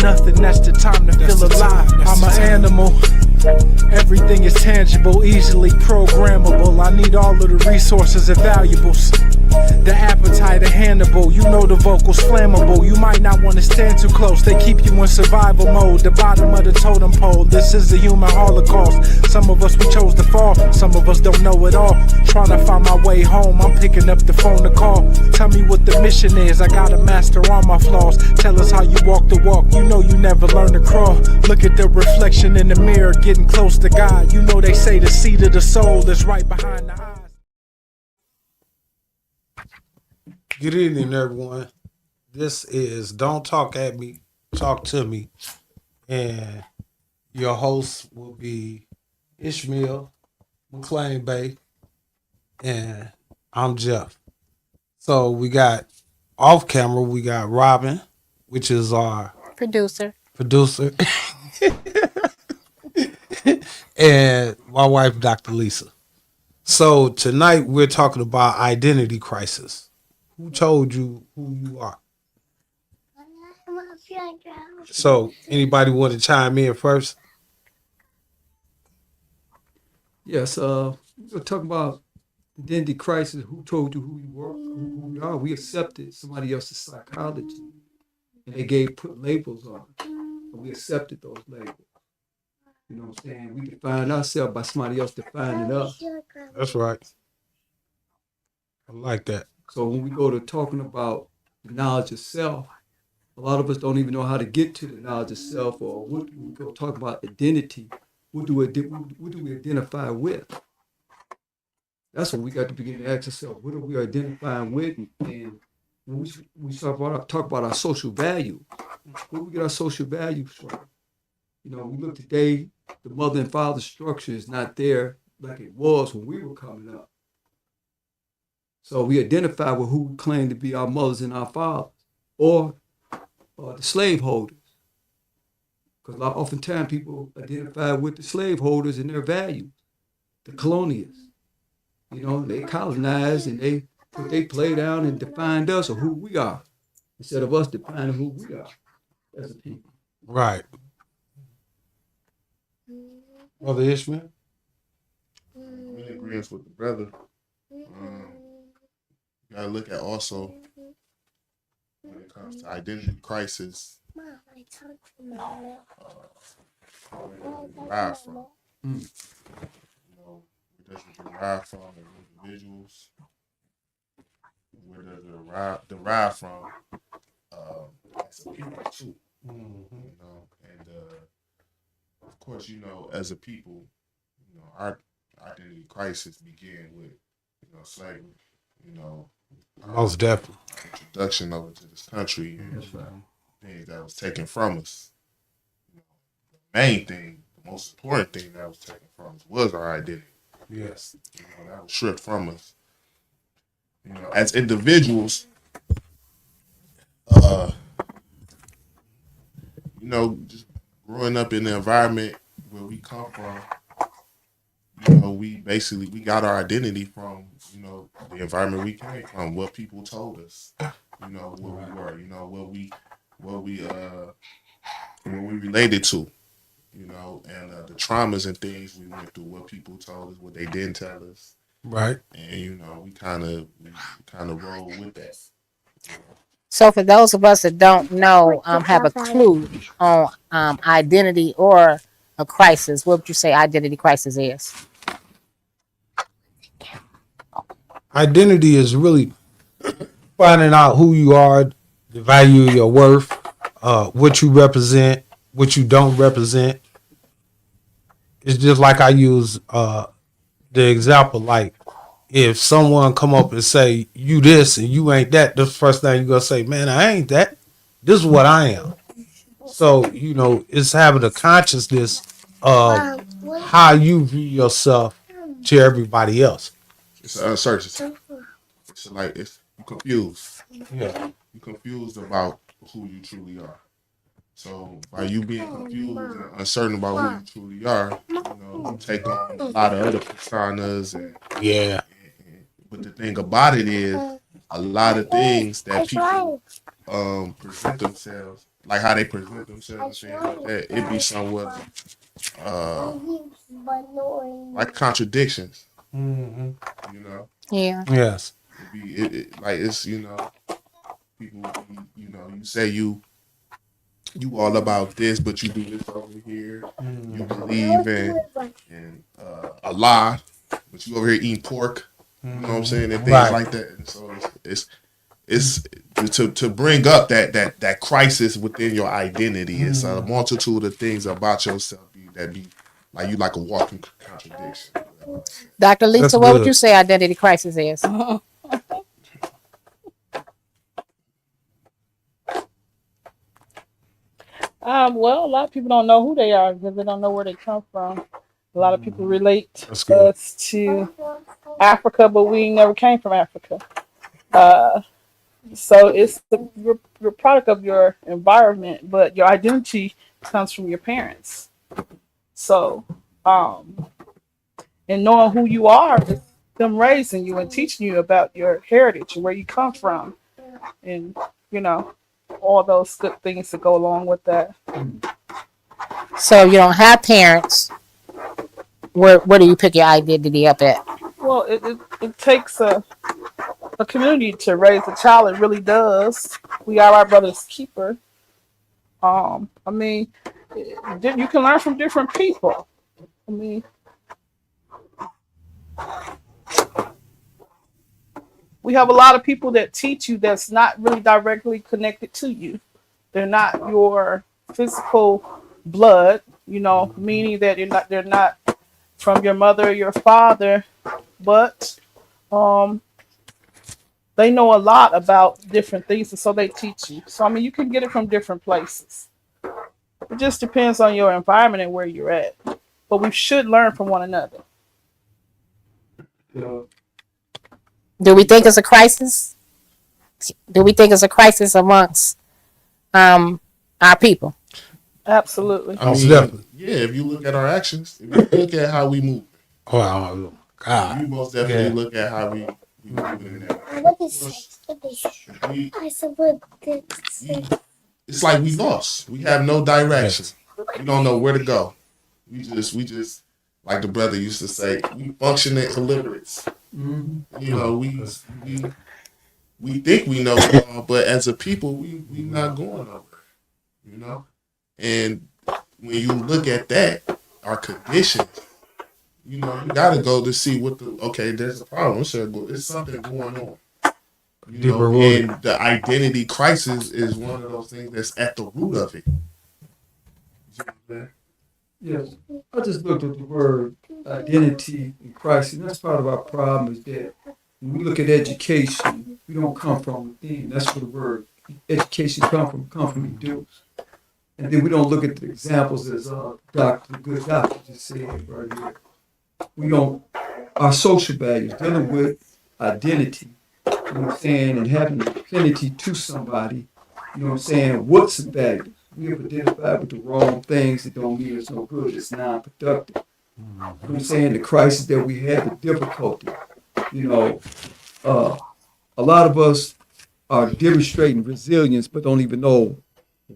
nothing, that's the time to feel alive. I'm an animal. Everything is tangible, easily programmable. I need all of the resources and valuables. The appetite of Hannibal, you know the vocals flammable. You might not want to stand too close, they keep you in survival mode. The bottom of the totem pole, this is the human holocaust. Some of us we chose to fall, some of us don't know it all. Trying to find my way home, I'm picking up the phone to call. Tell me what the mission is, I gotta master all my flaws. Tell us how you walk the walk, you know you never learn to crawl. Look at the reflection in the mirror, getting close to God. You know they say the seat of the soul is right behind the eyes. Good evening, everyone. This is Don't Talk at Me, Talk to Me. And your host will be Ishmael McLean Bay. And I'm Jeff. So we got off camera, we got Robin, which is our Producer. and my wife, Dr. Lisa. So tonight we're talking about identity crisis. Who told you who you are? So anybody want to chime in first? Yes, we're talking about identity crisis. Who told you who you were, who you are? We accepted somebody else's psychology, and they put labels on it, and we accepted those labels. You know what I'm saying? We define ourselves by somebody else defining us. That's right. I like that. So when we go to talking about the knowledge of self, a lot of us don't even know how to get to the knowledge of self, or what we go talk about identity. What do we identify with? That's what we got to begin to ask ourselves. What are we identifying with? And when we talk about our social value, where do we get our social values from? You know, we look today, the mother and father structure is not there like it was when we were coming up. So we identify with who we claim to be our mothers and our fathers, or the slaveholders. Because oftentimes people identify with the slaveholders and their values, the colonialists. You know, they colonized and they put their play down and defined us or who we are, instead of us defining who we are as a people. Right. Brother Ishmael? I'm in agreement with the brother. You gotta look at also when it comes to identity crisis, where does it derive from? You know, where does it derive from as individuals? Where does it derive from as a people too? You know, and of course, you know, as a people, you know, our identity crisis began with, you know, slavery. You know, Most definitely. introduction over to this country and That's right. things that was taken from us. You know, the main thing, the most important thing that was taken from us was our identity. Yes. You know, that was stripped from us. You know, as individuals, you know, just growing up in the environment where we come from, you know, we got our identity from, you know, the environment we came from, what people told us, you know, what we were, you know, what we related to, you know, and the traumas and things we went through, what people told us, what they didn't tell us, Right. and you know, we kind of roll with that. So for those of us that don't know, have a clue on identity or a crisis, what would you say identity crisis is? Identity is really finding out who you are, the value of your worth, what you represent, what you don't represent. It's just like I use the example, like if someone come up and say you this and you ain't that, the first thing you're gonna say, man, I ain't that. This is what I am. So, you know, it's having a consciousness of how you view yourself to everybody else. It's an uncertainty. It's like you confused. Yeah. You confused about who you truly are. So by you being confused and uncertain about who you truly are, you know, you take on a lot of other personas Yeah. but the thing about it is a lot of things that people present themselves like how they present themselves and things like that, it be somewhat like contradictions, Mm-hmm. you know. Yeah. Yes. Like it's people you say you all about this, but you do this over here. You believe in a lie, but you over here eating pork. You know what I'm saying, and things Right. like that. And so it's to bring up that crisis within your identity. It's a multitude of things about yourself that be like you like a walking contradiction. Dr. Lisa, That's what would good. you say identity crisis is? Well, a lot of people don't know who they are because they don't know where they come from. A lot of people relate That's good. us to Africa, but we never came from Africa. So you're product of your environment, but your identity comes from your parents. So, and knowing who you are is them raising you and teaching you about your heritage and where you come from, and all those good things that go along with that. So you don't have parents. Where do you pick your identity up at? Well, it takes a community to raise a child. It really does. We are our brother's keeper. I mean, you can learn from different people. I mean, we have a lot of people that teach you that's not really directly connected to you. They're not your physical blood, meaning that they're not from your mother or your father, but they know a lot about different things, and so they teach you. So I mean, you can get it from different places. It just depends on your environment and where you're at. But we should learn from one another. Do we think it's a crisis? Do we think it's a crisis amongst our people? Absolutely. Most definitely. Yeah, if you look at our actions, if you look at how we move, Oh, God. you most definitely look at how we move in that. It's like we lost. We have no direction. We don't know where to go. We just like the brother used to say, we function at illiterates. We think we know it all, but as a people, we not going nowhere. And when you look at that, our conditions, you gotta go to see there's a problem. There's something going on. And the identity crisis is one of those things that's at the root of it. Yes, I just looked at the word identity and crisis. And that's part of our problem is that when we look at education, we don't come from within. That's where the word education come from reduce. And then we don't look at the examples as the good doctor just said right here. We don't, our social values, dealing with identity, you know what I'm saying, and having an affinity to somebody, you know what I'm saying, what's the value? We have identified with the wrong things that don't mean it's no good, it's non-productive. You know what I'm saying, the crisis that we have, the difficulty, a lot of us are demonstrating resilience, but don't even know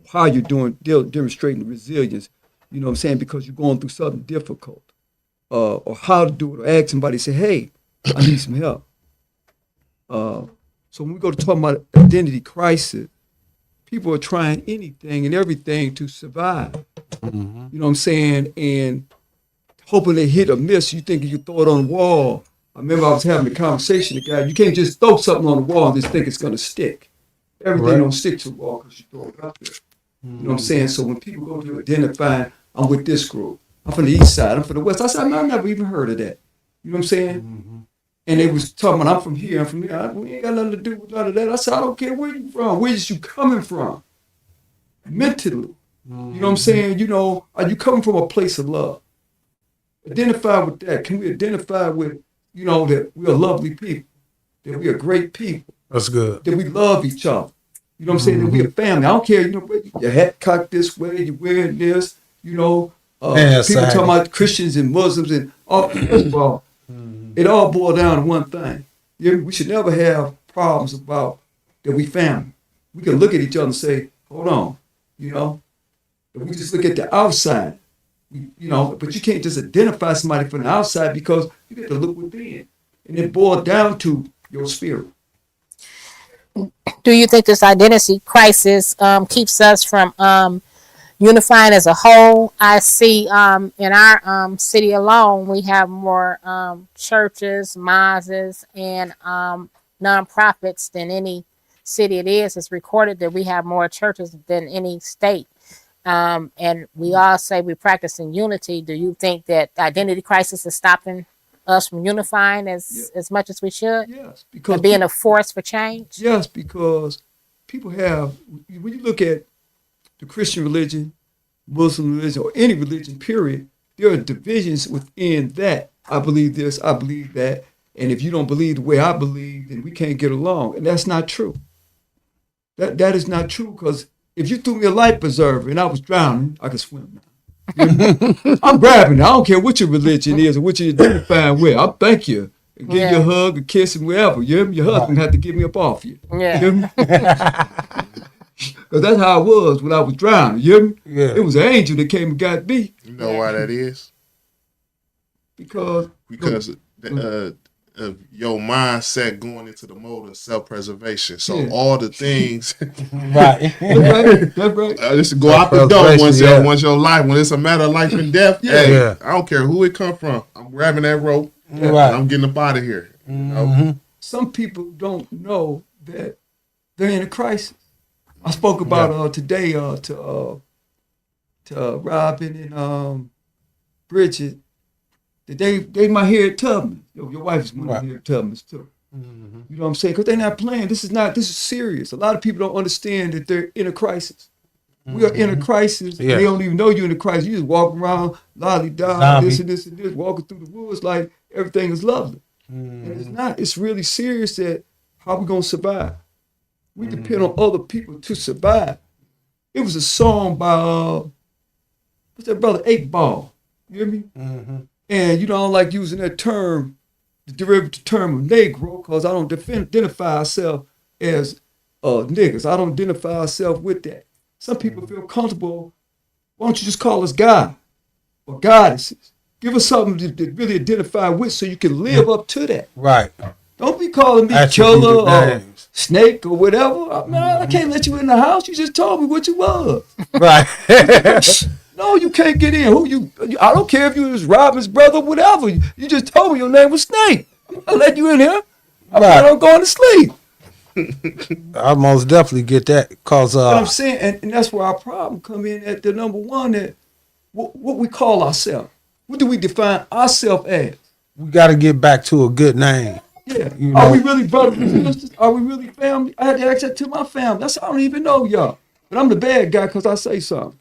how you're demonstrating resilience, you know what I'm saying, because you're going through something difficult, or how to do it, or ask somebody, say, hey, I need some help. So when we go to talk about identity crisis, people are trying anything and everything to survive. You know what I'm saying? And hoping they hit or miss, you think you throw it on the wall. I remember I was having a conversation with a guy, you can't just throw something on the wall and just think it's going to stick. Everything don't stick to the wall because you throw it up there. You know what I'm saying? So when people go to identifying, I'm with this group. I'm from the east side. I'm from the west. I said, I've never even heard of that. You know what I'm saying? And they was talking about, I'm from here. We ain't got nothing to do with none of that. I said, I don't care where you from. Where's you coming from? Mentally. You know what I'm saying? Are you coming from a place of love? Identify with that. Can we identify with, that we're lovely people, that we are great people, That's good. that we love each other. You know what I'm saying? That we a family. I don't care, your hat cocked this way, you're wearing this, people talking about Christians and Muslims and all. First of all, it all boils down to one thing. We should never have problems about that we family. We can look at each other and say, hold on, You know, if we just look at the outside, you know, but you can't just identify somebody from the outside because you got to look within, and it boils down to your spirit. Do you think this identity crisis keeps us from unifying as a whole? I see in our city alone, we have more churches, mosques, and nonprofits than any city it is. It's recorded that we have more churches than any state. And we all say we practice in unity. Do you think that the identity crisis is stopping us from unifying as much as we should? Yes, because And being a force for change? yes, because people have, when you look at the Christian religion, Muslim religion, or any religion, period, there are divisions within that. I believe this, I believe that, and if you don't believe the way I believe, then we can't get along, and that's not true. That is not true, because if you threw me a life preserver and I was drowning, I could swim now. I'm grabbing it. I don't care what your religion is or what you're identifying with. I'll thank you. And give you a hug, a kiss, and whatever. You hear me? Your husband had to get me up off you. Yeah. Because that's how it was when I was drowning. You hear me? Yeah. It was an angel that came and got me. You know why that is? Because of your mindset going into the mode of self-preservation. So Yeah. all the things, Right. that's right. just go out the door Self-preservation, once your life, when it's a matter of life and death. Yeah. Hey, Yeah. I don't care who it come from. I'm grabbing that rope. Right. And I'm getting up out of here. You know? Some people don't know that they're in a crisis. I spoke about today to Robin and Bridget. That they might hear it Tubman. Your wife's going to hear Tubman's too. You know what I'm saying? Because they're not playing. This is serious. A lot of people don't understand that they're in a crisis. We are in a crisis. Yeah. They don't even know you're in a crisis. You just walk around, lolly-da, Zombie. this and this, walking through the woods like everything is lovely. And it's not. It's really serious that how we going to survive. We depend on other people to survive. It was a song by, what's that brother, 8Ball. You hear me? And you know, I don't like using that term, the derivative term of Negro, because I don't identify ourselves as niggas. I don't identify ourselves with that. Some people feel comfortable. Why don't you just call us God or goddesses? Give us something to really identify with so you can live up to that. Right. Don't be calling me Attributed killer or names. snake or whatever. I can't let you in the house. You just told me what you was. Right. No, you can't get in. Who you? I don't care if you was Robin's brother, whatever. You just told me your name was Snake. I'll let you in here. I'm Right. going to sleep. I most definitely get that because What I'm saying, and that's where our problem come in at the number one, that what we call ourselves. What do we define ourselves as? we got to get back to a good name. Yeah. You Are know. we really brothers and sisters? Are we really family? I had to ask that to my family. That's I don't even know y'all. But I'm the bad guy because I say something.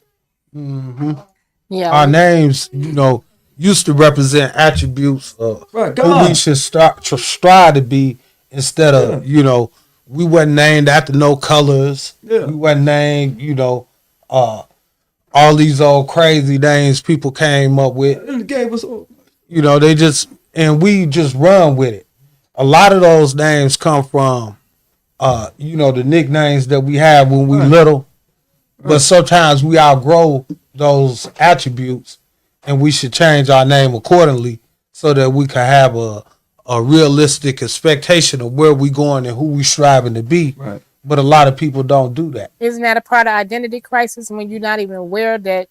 Yeah. Our names, used to represent attributes of Right, who God. we should strive to be instead of, we wasn't named after no colors. Yeah. We wasn't named, all these old crazy names people came up with. And the game was we just run with it. A lot of those names come from, the nicknames that we have when we little, but sometimes we outgrow those attributes and we should change our name accordingly so that we can have a realistic expectation of where we going and who we striving to be. Right. But a lot of people don't do that. Isn't that a part of identity crisis when you're not even aware that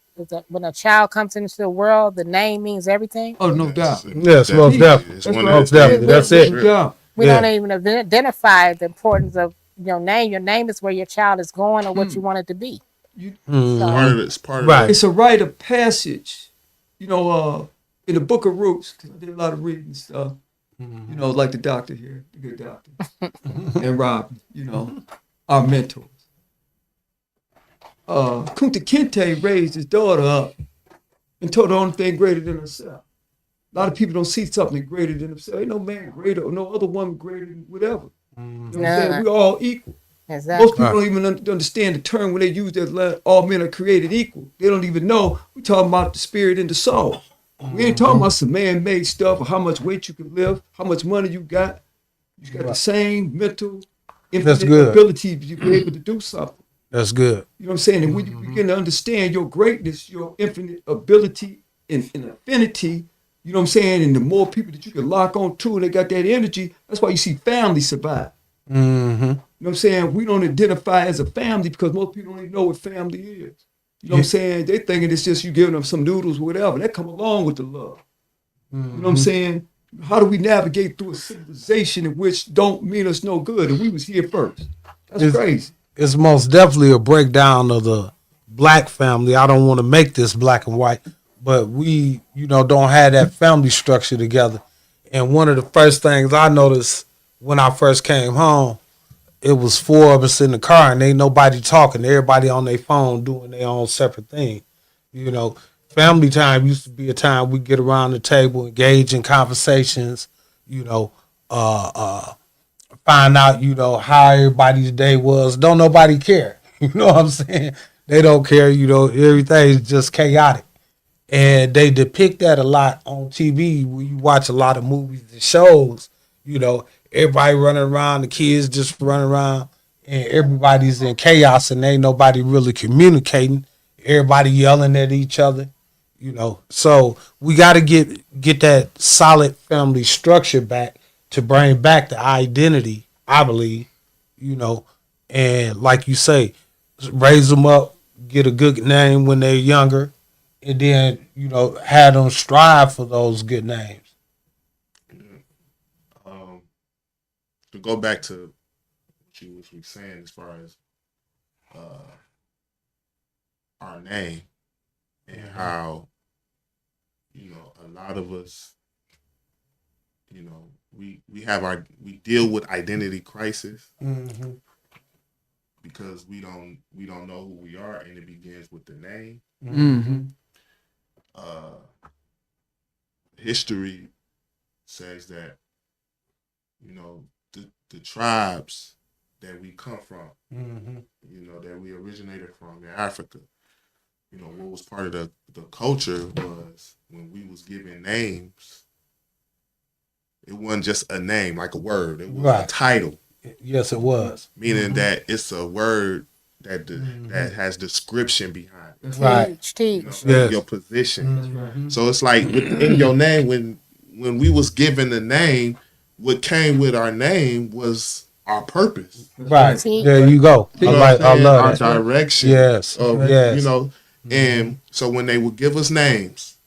when a child comes into the world, the name means everything? Oh, no doubt. Yes, most definitely. It's That's one right. of Most definitely. That's it. Good job. We Yeah. don't even identify the importance of your name. Your name is where your child is going or what you want it to be. It's part of Right. the, It's a rite of passage. In the Book of Roots, 'cause I did a lot of reading stuff. Like the doctor here, the good doctor, and Robin. Our mentors. Kunta Kinte raised his daughter up and told her the only thing greater than herself. A lot of people don't see something greater than themselves. Ain't no man greater or no other woman greater than whatever. You know what I'm saying? Nah. We're all equal. Exactly. Most people don't even understand the term when they use that line, all men are created equal. They don't even know we're talking about the spirit and the soul. We ain't talking about some man-made stuff or how much weight you can lift, how much money you got. You got the same mental, That's infinite good. ability to be able to do something. That's good. You know what I'm saying? And when you begin to understand your greatness, your infinite ability and affinity, you know what I'm saying? And the more people that you can lock on to and they got that energy, that's why you see families survive. Mm-hmm. You know what I'm saying? We don't identify as a family because most people don't even know what family is. You know what I'm saying? They thinking it's just you giving them some noodles, whatever. That come along with the love. You know what I'm saying? How do we navigate through a civilization in which don't mean us no good? And we was here first. That's It's- crazy. It's most definitely a breakdown of the black family. I don't want to make this black and white, but we, don't have that family structure together. And one of the first things I noticed when I first came home, it was 4 of us in the car and ain't nobody talking. Everybody on their phone doing their own separate thing. Family time used to be a time we get around the table, engage in conversations, find out, how everybody's day was. Don't nobody care. You know what I'm saying? They don't care, everything's just chaotic. And they depict that a lot on TV. When you watch a lot of movies and shows, everybody running around, the kids just running around, and everybody's in chaos and ain't nobody really communicating. Everybody yelling at each other, So we got to get that solid family structure back to bring back the identity, I believe, and like you say, raise them up, get a good name when they're younger, and then, have them strive for those good names. To go back to what you was saying as far as our name and how, a lot of us, we deal with identity crisis Mm-hmm. because we don't know who we are, and it begins with the name. Mm-hmm. History says that, the tribes that we come from, Mm-hmm. that we originated from in Africa, what was part of the culture was when we was given names, it wasn't just a name, like a word. It was a Right. title, Yes, it was. meaning that it's a word that has description behind it. Right. Teach. Yes. Your position. Mhm. So it's like within your name, when we was given the name, what came with our name was our purpose. Right. See? There you go. You know I what I'm saying? love our that. direction. Yes. Of, Yes. And so when they would give us names,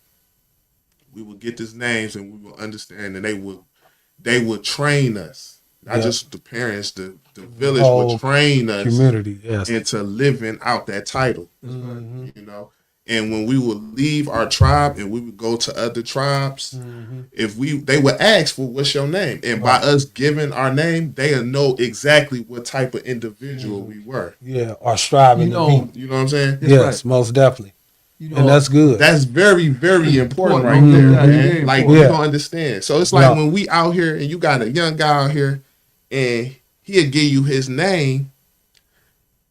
we would get these names and we would understand, and they would train us. Not Yeah. just the parents, the village Whole would train us Community. Yes. into living out that title. Mhm. And when we would leave our tribe and we would go to other tribes, Mhm. they would ask for what's your name, and by us giving our name, they'll know exactly what type of individual we were. Yeah. Or striving You know, to be. You know what I'm saying? That's Yes, right. most definitely. You And that's good. That's very, very important right Important. there, Yeah, man. yeah, Like important. you don't understand. So it's like No. when we out here and you got a young guy out here and he'll give you his name.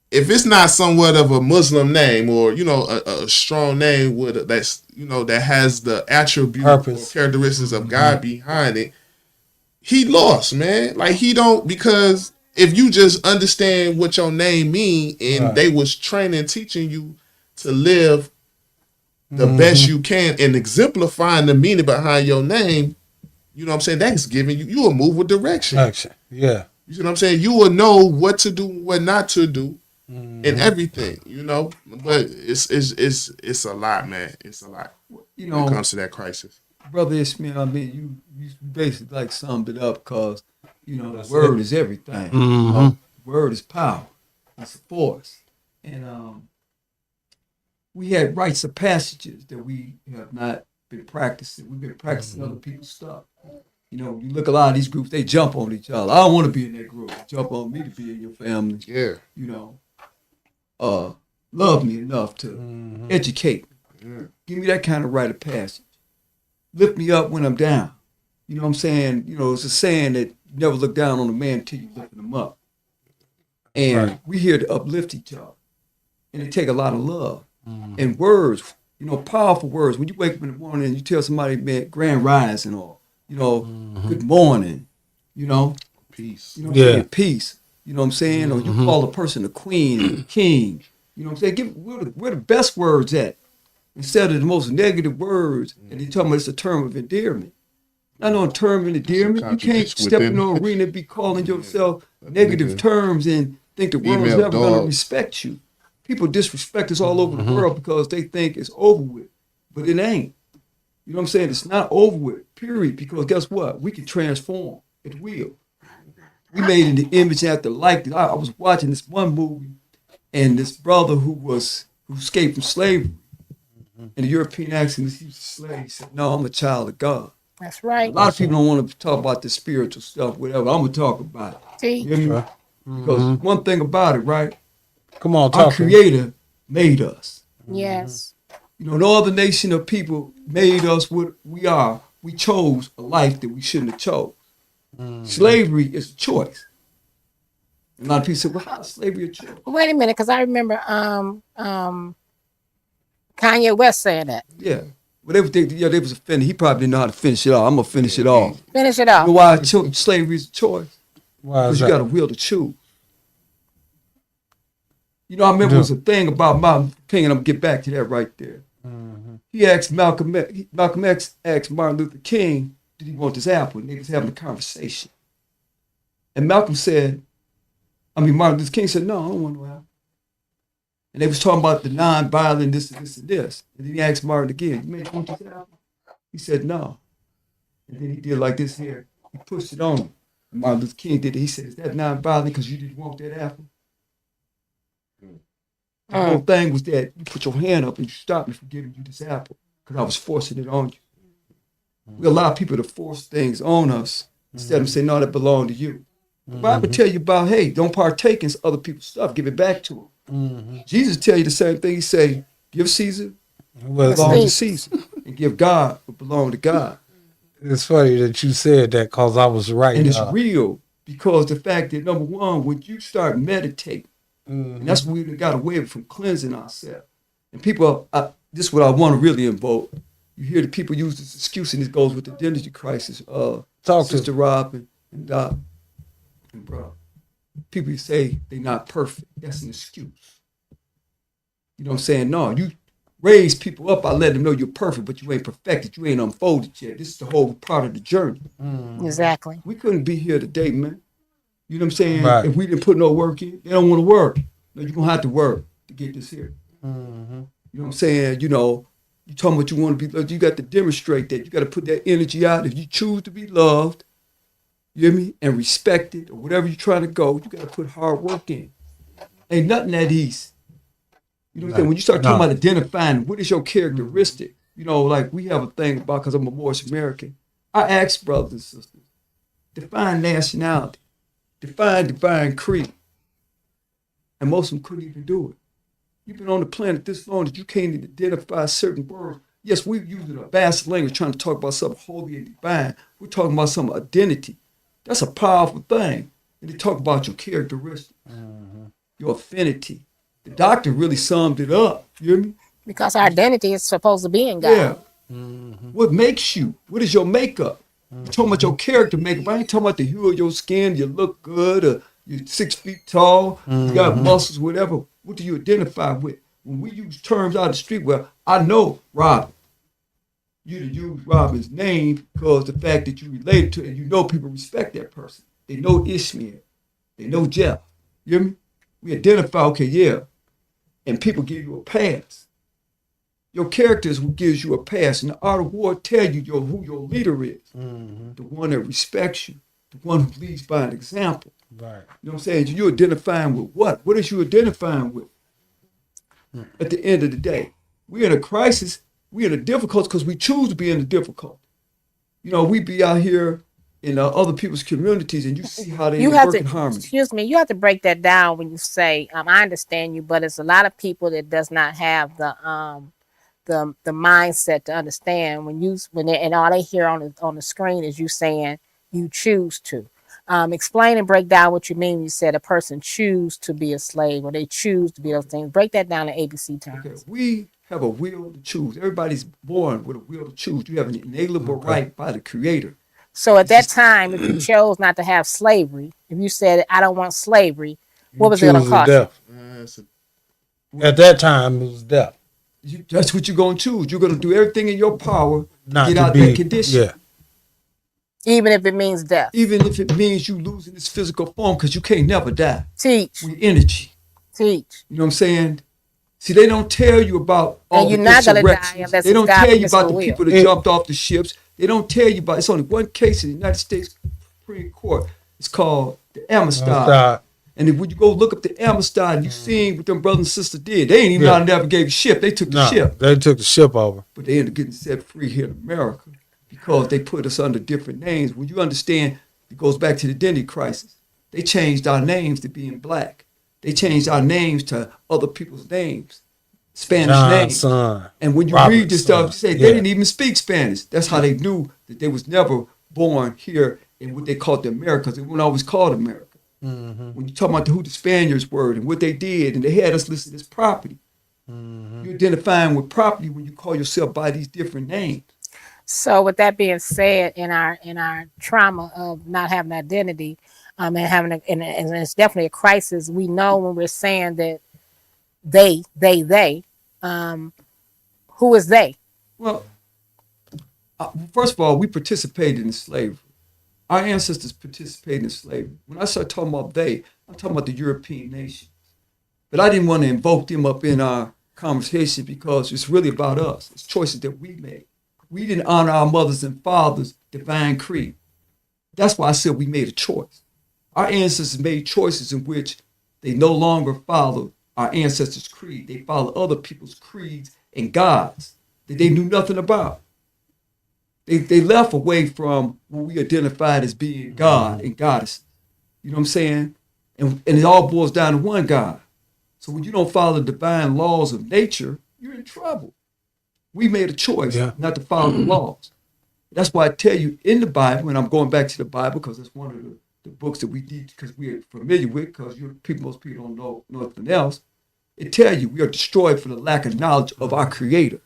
If it's not somewhat of a Muslim name or a strong name with that's that has the attribute Purpose. or characteristics of God behind it, he lost, man. Like he don't, because if you just understand what your name mean and Right. they was training, teaching you to live the best you can and exemplifying the meaning behind your name, you know what I'm saying? That's giving you will move with direction. Action. Yeah. You see what I'm saying? You will know what to do, what not to do, Mhm. and everything, But it's a lot, man. It's a lot You when it know, comes to that crisis. Brother Ishmael, I mean, you basically like summed it up because, That's the word it. is everything. Mhm. Word is power. It's a force. And we had rites of passages that we have not been practicing. We've been practicing other people's stuff. You look a lot of these groups, they jump on each other. I don't want to be in that group. Jump on me to be in your family. Yeah. Love me enough to Mhm. educate me. Yeah. Give me that kind of rite of passage. Lift me up when I'm down. You know what I'm saying? It's a saying that you never look down on a man until you lift him up. And Right. we here to uplift each other. And it take a lot of love. Mhm. And words, powerful words. When you wake up in the morning and you tell somebody, man, grand rising or, good morning, Peace. what I'm saying? Peace. You know what I'm saying? Or you call a person a queen, a king. You know what I'm saying? Where the best words at? Instead of the most negative words, and they talking about it's a term of endearment. Not no term of endearment. You can't step in no arena and be calling yourself negative terms and think the world's Email never going to dog. respect you. People disrespect us all over the world because they think it's over with, but it ain't. You know what I'm saying? It's not over with, period, because guess what? We can transform at will. We made in the image after likeness. I was watching this one movie, and this brother who escaped from slavery, and the European accent, he was a slave. He said, "No, I'm a child of God." That's A right. lot of people don't want to talk about the spiritual stuff, whatever. I'm gonna talk about it. See? You hear me? Because one thing about it, right? Come on, Our talk. Creator made us. Yes. You know, no other nation of people made us what we are. We chose a life that we shouldn't have chose. Slavery is a choice. And a lot of people say, "Well, how is slavery a choice?" Wait a minute, because I remember Kanye West saying that. Yeah. But they was offended. He probably didn't know how to finish it off. I'm gonna finish it off. Finish it You know off. why slavery is a choice? Why Because is you that? got a will to choose. You know, I remember it was a thing about Martin Luther King, and I'm gonna get back to that right there. He asked Malcolm X asked Martin Luther King, did he want this apple? And they was having a conversation. And Martin Luther King said, no, I don't want no apple. And they was talking about the non-violent this and this and this. And then he asked Martin again, you want this apple? He said, no. And then he did like this here. He pushed it on him. And Martin Luther King did it. He said, is that non-violent because you didn't want that apple? The whole thing was that you put your hand up and you stopped me from giving you this apple because I was forcing it on you. We allow people to force things on us instead of saying, no, that belong to you. The Bible tell you about, hey, don't partake in other people's stuff. Give it back to them. Jesus tell you the same thing. He say, give Caesar what Well, belongs to Caesar and give God what belongs to God. it's funny that you said that because I was right. And it's real because the fact that, number one, when you start meditating, and that's what we got away from cleansing ourselves. And people, this is what I want to really invoke. You hear the people use this excuse, and this goes with the identity crisis. Talk to Sister Rob and Doc and bro. People say they're not perfect. That's an excuse. You know what I'm saying? No, you raise people up by letting them know you're perfect, but you ain't perfected. You ain't unfolded yet. This is the whole part of the journey. Exactly. We couldn't be here today, man. You know what I'm saying? Right. If we didn't put no work in, they don't want to work. No, you're going to have to work to get this here. You know what I'm saying? You know, you talking about you want to be, you got to demonstrate that. You got to put that energy out. If you choose to be loved, you hear me, and respected, or whatever you're trying to go, you got to put hard work in. Ain't nothing that easy. You know what I'm saying? When you start talking about identifying what is your characteristic, you know, like we have a thing about, because I'm a Moorish American, I ask brothers and sisters, define nationality. Define divine creed. And most of them couldn't even do it. You've been on the planet this long that you can't even identify certain words. Yes, we're using a vast language trying to talk about something holy and divine. We're talking about some identity. That's a powerful thing. And they talk about your characteristics, your affinity. The doctor really summed it up. You hear me? Because our identity is supposed to be in God. Yeah. What makes you? What is your makeup? You're talking about your character makeup. I ain't talking about the hue of your skin, you look good, or you're 6 feet tall, you got muscles, whatever. What do you identify with? When we use terms out of the street, well, I know Robin. You to use Robin's name because the fact that you related to it, and you know people respect that person. They know Ishmael. They know Jeff. You hear me? We identify, okay, yeah. And people give you a pass. Your character is what gives you a pass. And the art of war tell you who your leader is. The one that respects you. The one who leads by an example. Right. You know what I'm saying? You're identifying with what? What is you identifying with? At the end of the day, we're in a crisis. We're in a difficulty because we choose to be in a difficulty. You know, we be out here in other people's communities and you see how they You have work to, in harmony. excuse me, you have to break that down when you say, I understand you, but it's a lot of people that does not have the mindset to understand and all they hear on the screen is you saying you choose to. Explain and break down what you mean when you said a person choose to be a slave or they choose to be those things. Break that down in ABC terms. Okay. We have a will to choose. Everybody's born with a will to choose. You have an inalienable right by the Creator So at that time, if you chose not to have slavery, if you said I don't want slavery, what was it going to Choose cost you? death. At that time, it was death. That's what you're going to choose. You're going to do everything in your power to Not get to out be. that condition. Yeah. Even if it means death. Even if it means you losing this physical form, because you can't never die Teach, with energy. teach. You know what I'm saying? See, they don't tell you about all And you're the not gonna die insurrections. unless They don't it's God tell you permits about or the will. people that jumped off the ships. They don't tell you about. It's only one case in the United States Supreme Court. It's called the Amistad. Start. And if when you go look up the Amistad, you seen what them brothers and sisters did. They ain't even Yeah. know how to navigate a ship. They took the No, ship, they took the ship over. but they ended up getting set free here in America because they put us under different names. When you understand, it goes back to the identity crisis. They changed our names to being black. They changed our names to other people's names, Spanish names. Son. And when you Robert's read this stuff, you say son. they Yeah. didn't even speak Spanish. That's how they knew that they was never born here in what they called the Americas. It wasn't always called America. When you talk about who the Spaniards were and what they did, and they had us listed as property. You're identifying with property when you call yourself by these different names. So with that being said, in our trauma of not having identity, and having and it's definitely a crisis. We know when we're saying that they, who is they? Well, first of all, we participated in slavery. Our ancestors participated in slavery. When I start talking about they, I'm talking about the European nations. But I didn't want to invoke them up in our conversation because it's really about us. It's choices that we made. We didn't honor our mothers and fathers' divine creed. That's why I said we made a choice. Our ancestors made choices in which they no longer followed our ancestors' creed. They followed other people's creeds and gods that they knew nothing about. They left away from what we identified as being God and goddesses. You know what I'm saying? And it all boils down to one God. So when you don't follow the divine laws of nature, you're in trouble. We made a choice not to follow the laws. That's why I tell you in the Bible, and I'm going back to the Bible because it's one of the books that we teach because we're familiar with, because most people don't know nothing else. It tells you we are destroyed for the lack of knowledge of our Creator.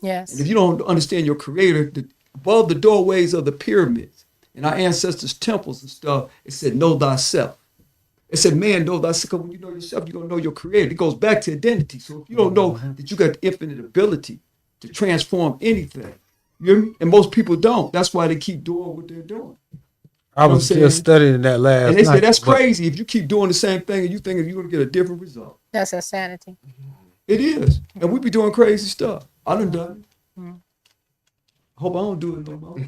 Yes. And if you don't understand your Creator, above the doorways of the pyramids and our ancestors' temples and stuff, it said, know thyself. It said, man, know thyself. Because when you know yourself, you're going to know your Creator. It goes back to identity. So if you don't know that you got the infinite ability to transform anything, you hear me? And most people don't. That's why they keep doing what they're doing. I was just studying that last And they night. say that's crazy if you keep doing the same thing and you think you're going to get a different result. That's insanity. It is. And we be doing crazy stuff. I done it. Hope I don't do it no more.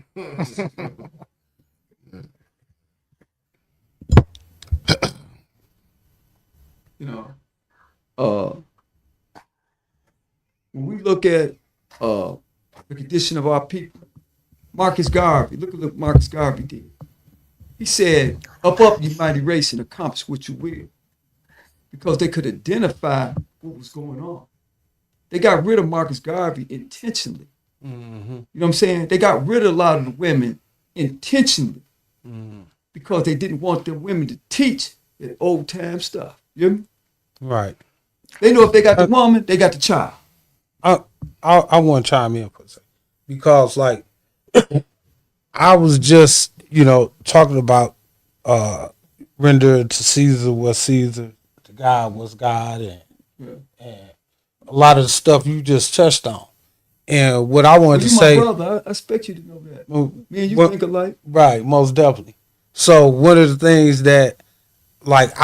You know, when we look at the condition of our people, Marcus Garvey, look at what Marcus Garvey did. He said, up, you mighty race, and accomplish what you will. Because they could identify what was going on. They got rid of Marcus Garvey intentionally. You know what I'm saying? They got rid of a lot of the women intentionally because they didn't want the women to teach that old time stuff. You hear me? Right. They know if they got the woman, they got the child. I want to chime in for a second because, like, I was just, talking about render to Caesar what Caesar, to God was God, and a lot of the stuff you just touched on. And what I wanted to say, You my brother. I expect you to know that. Me and you think alike. right? Most definitely. So one of the things that, like,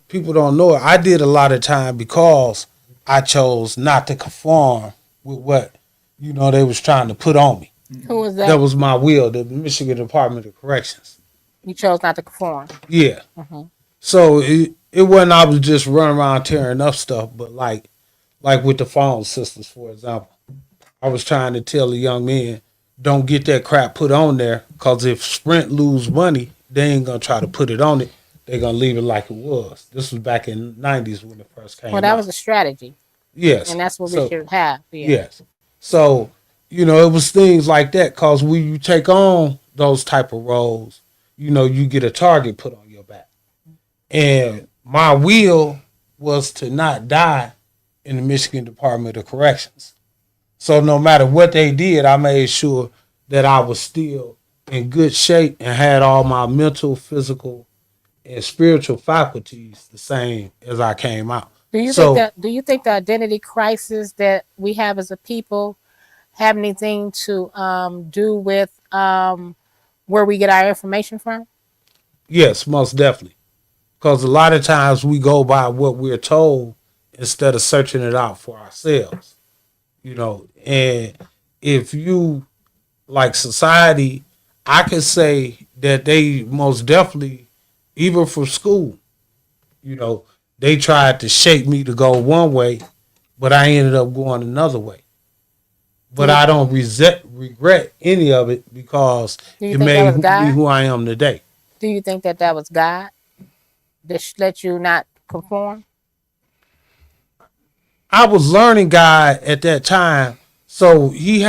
people don't know it, I did a lot of time because I chose not to conform with what they was trying to put on me. Who was that? That was my will, the Michigan Department of Corrections. You chose not to conform. Yeah. So it wasn't I was just running around tearing up stuff, but like with the phone systems, for example. I was trying to tell the young men, don't get that crap put on there, because if Sprint lose money, they ain't going to try to put it on it. They're going to leave it like it was. This was back in the 90s when it first came out. Well, that was a strategy. Yes. And that's what we should have. Yeah. Yes. So, it was things like that, because when you take on those type of roles, you get a target put on your back. And my will was to not die in the Michigan Department of Corrections. So no matter what they did, I made sure that I was still in good shape and had all my mental, physical, and spiritual faculties the same as I came out. Do you think the identity crisis that we have as a people have anything to do with where we get our information from? Yes, most definitely. Because a lot of times we go by what we're told instead of searching it out for ourselves. And if you like society, I could say that they most definitely, even from school, you know, they tried to shape me to go one way, but I ended up going another way. But I don't regret any of it because Do you it think that made was me God? who I am today. Do you think that was God that let you not conform? I was learning God at that time, so he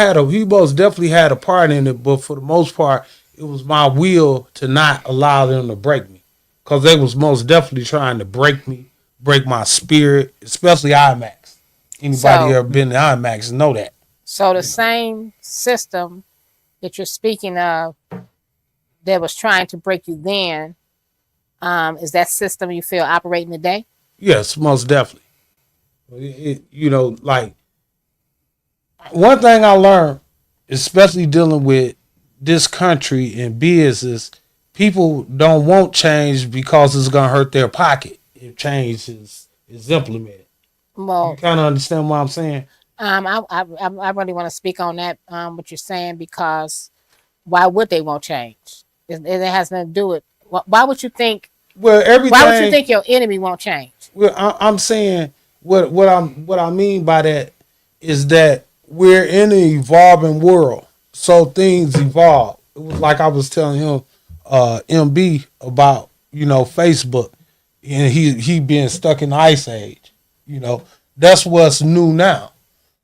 most definitely had a part in it. But for the most part, it was my will to not allow them to break me, because they was most definitely trying to break me, break my spirit, especially IMAX. Anybody So, ever been to IMAX know that. so the same system that you're speaking of that was trying to break you then, is that system you feel operating today? Yes, most definitely. Like one thing I learned, especially dealing with this country and business, people don't want change because it's gonna hurt their pocket if change is implemented. You Well, kind of understand what I'm saying? I really want to speak on that, what you're saying, because why would they want change? It has nothing to do with, why would you think, Well, why would you everything. think your enemy won't change? Well, I'm saying what I mean by that is that we're in an evolving world, so things evolve. It was like I was telling him, MB, about Facebook, and he being stuck in the ice age. That's what's new now.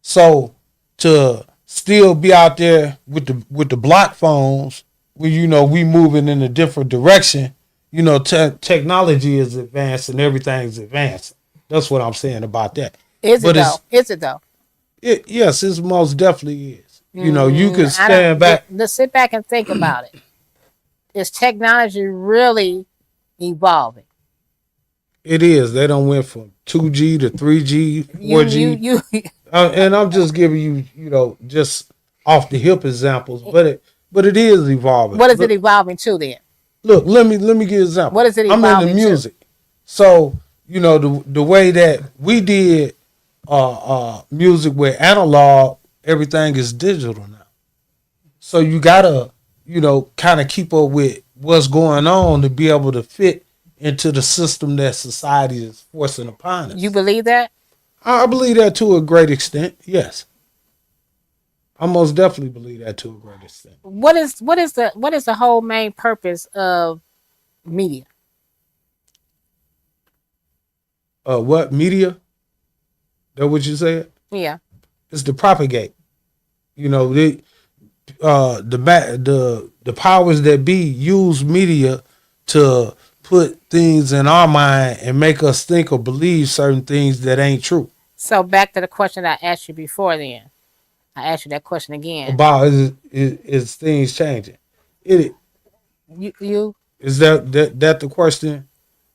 So to still be out there with the block phones, where we moving in a different direction. Technology is advancing, everything's advancing. That's what I'm saying about that. Is it But though? Is it though? yes, it most definitely is. You can I stand don't. back. Let's sit back and think about it. Is technology really evolving? It is. They don't went from 2G to 3G, You 4G, you you. and I'm just giving you, just off the hip examples. But it is evolving. What is it evolving to then? Look, let me give you an example. What is it I'm evolving into to? music, so the way that we did music with analog, everything is digital now. So you gotta kind of keep up with what's going on to be able to fit into the system that society is forcing upon us. You believe that? I believe that to a great extent. Yes, I most definitely believe that to a great extent. What is the whole main purpose of media? What media? That what you said? Yeah. It's to propagate. The powers that be use media to put things in our mind and make us think or believe certain things that ain't true. So back to the question I asked you before. Then I asked you that question again. About is things changing? It You is that the question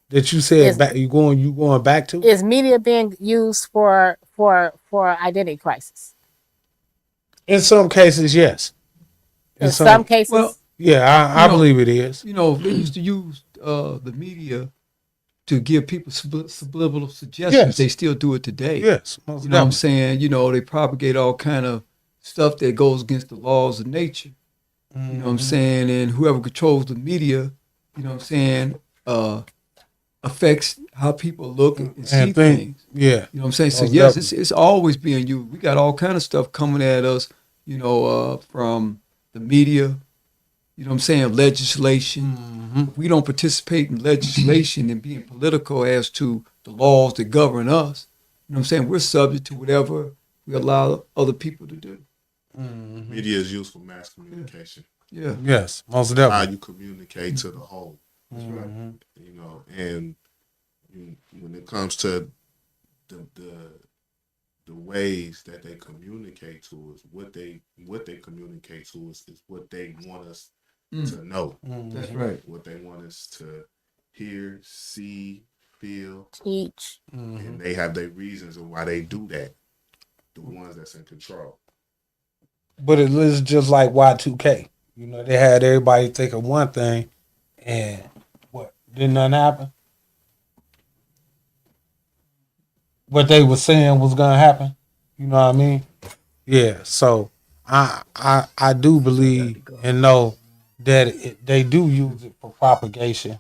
that you said is back. You going back to? is media being used for identity crisis? In some cases, yes. In some cases, Well, Yeah, I believe it is. They used to use the media to give people subliminal suggestions. Yes. They still do it today. Yes, most You know what I'm definitely. saying? They propagate all kind of stuff that goes against the laws of nature. You know what I'm saying? And whoever controls the media, you know what I'm saying, affects how people look and see And think, things. yeah, You know what I'm saying? So most yes, definitely. it's always being used. We got all kind of stuff coming at us, from the media. You know what I'm saying? Legislation. We don't participate in legislation and being political as to the laws that govern us. You know what I'm saying? We're subject to whatever we allow other people to do. Media is used for mass communication. Yeah. Yes, most How definitely. you communicate to the whole. That's right. And when it comes to the ways that they communicate to us, what they communicate to us is what they want us to know. That's right. What they want us to hear, see, feel, Teach. and they have their reasons of why they do that. The ones that's in control. But it is just like Y2K. You know, they had everybody thinking one thing, and what? Didn't nothing happen? What they were saying was gonna happen. You know what I mean? Yeah. So I do believe and know that they do use it for propagation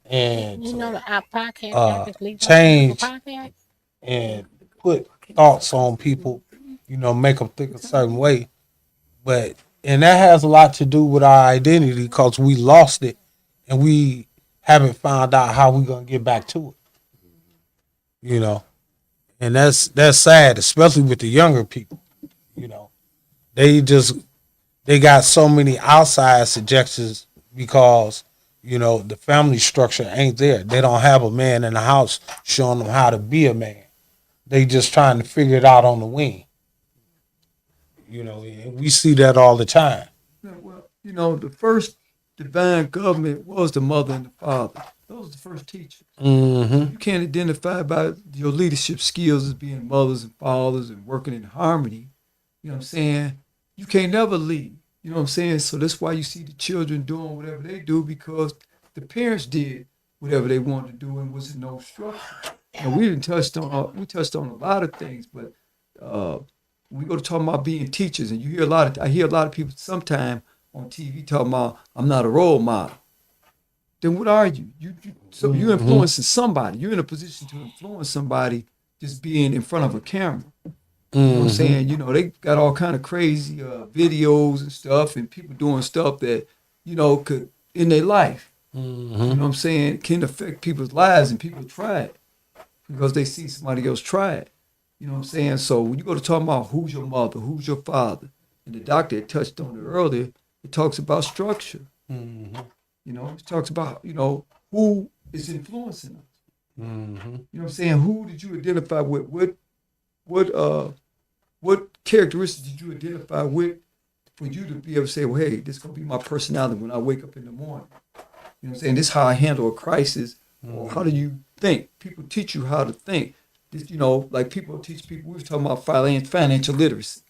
and You know, our podcast change podcast. and put thoughts on people. You know, make them think a certain way. But and that has a lot to do with our identity because we lost it and we haven't found out how we're gonna get back to it. You know, and that's sad, especially with the younger people. You know, they got so many outside suggestions because you know the family structure ain't there. They don't have a man in the house showing them how to be a man. They just trying to figure it out on the wing. You know, and we see that all the time. Yeah, well, you know, the first divine government was the mother and the father. Those are the first teachers. Mm-hmm. You can't identify by your leadership skills as being mothers and fathers and working in harmony. You know what I'm saying? You can't never lead. You know what I'm saying? So that's why you see the children doing whatever they do because the parents did whatever they wanted to do and was no structure. And we touched on a lot of things, but we go to talking about being teachers, and I hear a lot of people sometime on TV talking about I'm not a role model. Then what are you? So you're influencing somebody. You're in a position to influence somebody just being in front of a camera. You know what I'm saying? You know, they got all kind of crazy videos and stuff and people doing stuff that, you know, could in their life. You know what I'm saying? Can affect people's lives and people try it because they see somebody else try it. You know what I'm saying? So when you go to talk about who's your mother, who's your father, and the doctor had touched on it earlier, it talks about structure. You know, it talks about, you know, who is influencing us. You know what I'm saying? Who did you identify with? What characteristics did you identify with for you to be able to say, well, hey, this is going to be my personality when I wake up in the morning? You know what I'm saying? This is how I handle a crisis. Or how do you think? People teach you how to think. This, you know, like people teach people, we were talking about financial literacy.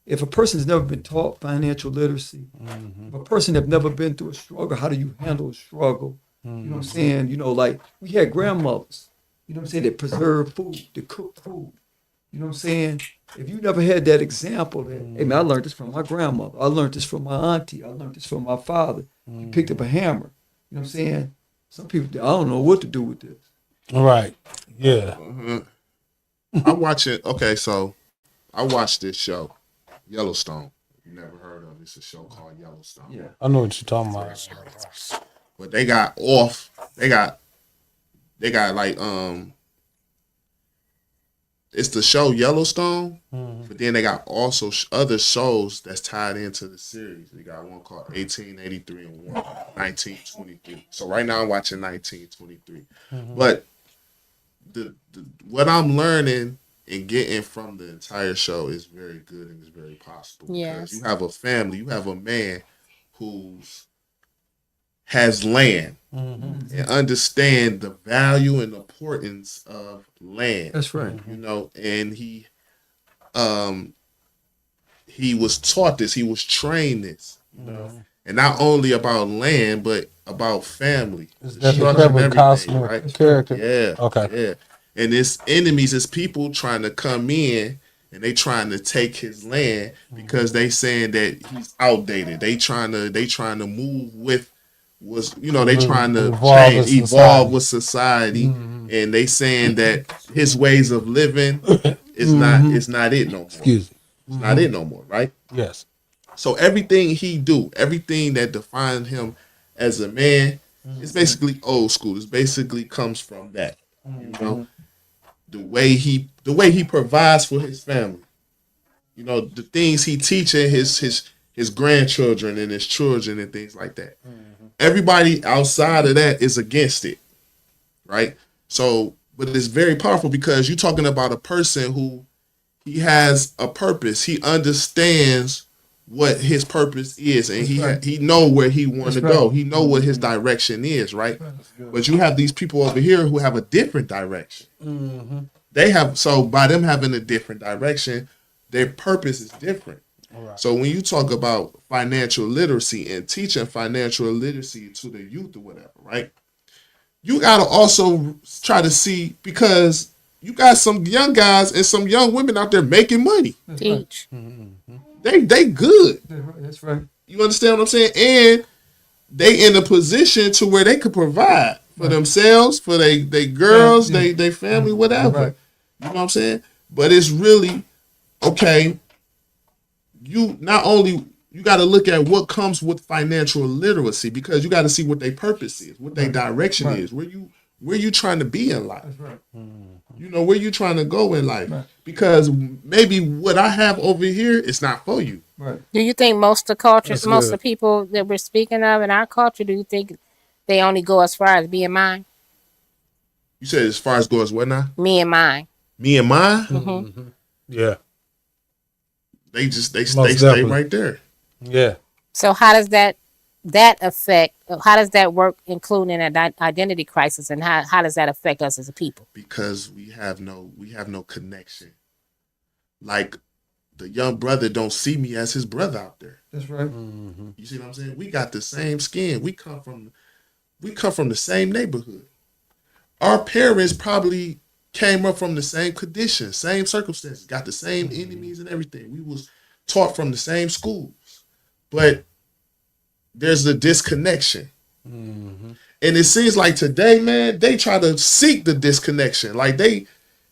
If a person's never been taught financial literacy, if a person have never been through a struggle, how do you handle a struggle? You know what I'm saying? You know, like we had grandmothers, you know what I'm saying, that preserve food, that cook food. You know what I'm saying? If you never had that example, that, hey man, I learned this from my grandmother. I learned this from my auntie. I learned this from my father. He picked up a hammer. You know what I'm saying? Some people, I don't know what to do with this. Right. Yeah. I watch it. Okay, so I watched this show, Yellowstone. You never heard of it. It's a show called Yellowstone. Yeah. I know what you're talking about. But they got off. They got like it's the show Yellowstone, but then they got also other shows that's tied into the series. They got one called 1883 and one 1923. So right now I'm watching 1923. But the what I'm learning and getting from the entire show is very good and is very possible. Yes. Because you have a family, you have a man who's has land and understand the value and importance of land. That's right. You know, and he was taught this, he was trained this, you know, and not only about land, but about family. Is that the Structure and Kevin everything, Costner right? character? Yeah. Okay. Yeah. And his enemies is people trying to come in and they trying to take his land because they saying that he's outdated. They trying to move with they trying to evolve with society, and they saying that his ways of living is not it no more. Excuse me. It's not it no more, right? Yes. So everything he do, everything that defines him as a man, it's basically old school. It basically comes from that. You know, the way he provides for his family. You know, the things he teaching his grandchildren and his children and things like that. Everybody outside of that is against it, right? So, but it's very powerful because you're talking about a person who he has a purpose. He understands what his purpose is, and That's right. he know where he want to That's go. right. He know what his direction is, right? But you have these people over here who have a different direction. They have, so by them having a different direction, their purpose is different. Right. So when you talk about financial literacy and teaching financial literacy to the youth or whatever, right? You gotta also try to see, because you got some young guys and some young women out there making money. Teach. They good. That's right. You understand what I'm saying? And they in a position to where they could provide for themselves, for they girls, Yeah. they family, whatever. Right. You know what I'm saying? But it's really, okay, you not only, you got to look at what comes with financial literacy, because you got to see what their purpose is, what their direction Right. is, where you trying to be in life. That's right. You know, where you trying to go in life. Right. Because maybe what I have over here is not for you. Right. Do you think most of the cultures, That's most good. of the people that we're speaking of in our culture, do you think they only go as far as me and mine? You said as far as goes what now? Me and mine. Me and mine? Hmm. Yeah. They stay definitely. right there. Yeah. So how does that affect? How does that work, including an identity crisis, and how does that affect us as a people? Because we have no connection. Like, the young brother don't see me as his brother out there. That's right. You see what I'm saying? We got the same skin. We come from the same neighborhood. Our parents probably came up from the same conditions, same circumstances, got the same enemies and everything. We was taught from the same schools. But there's a disconnection. And it seems like today, man, they try to seek the disconnection. Like they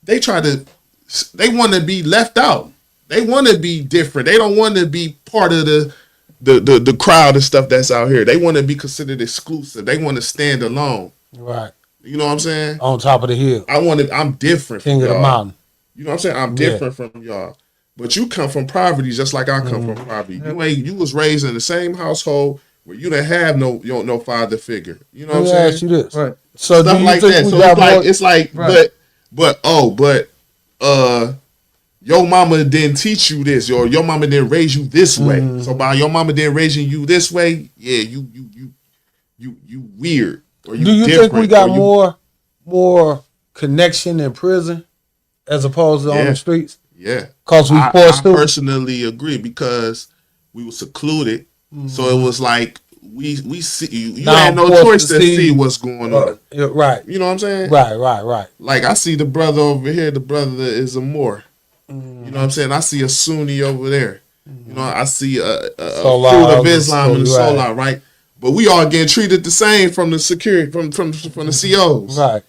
want to be left out. They want to be different. They don't want to be part of the crowd and stuff that's out here. They want to be considered exclusive. They want to stand alone. Right. You know what I'm saying? On top of the hill. I'm different King from of the y'all. mountain. You know what I'm saying? I'm Yeah. different from y'all. But you come from poverty just like I come from poverty. You was raised in the same household where you didn't have no father figure. You know what I'm Let me saying? ask you this. Right. So do Stuff you like think that. we So got more? it's like Right. but your mama didn't teach you this, or your mama didn't raise you this way. So by your mama didn't raising you this way, yeah, you weird, or you Do you think we different, got or you- more connection in prison as opposed to on Yeah. the streets? Yeah. Because we I forced to. personally agree, because we were secluded, so it was like we see you Now had no I'm forced choice to to see- see what's going on. Yeah, right. You know what I'm saying? Right. Like, I see the brother over here. The brother is a Moor. You know what I'm saying? I see a Sunni over there. You know, I see a Solar, fruit of the Islam and the Solar, Solar, right? But we all getting treated the same from the security, from the COs. Right.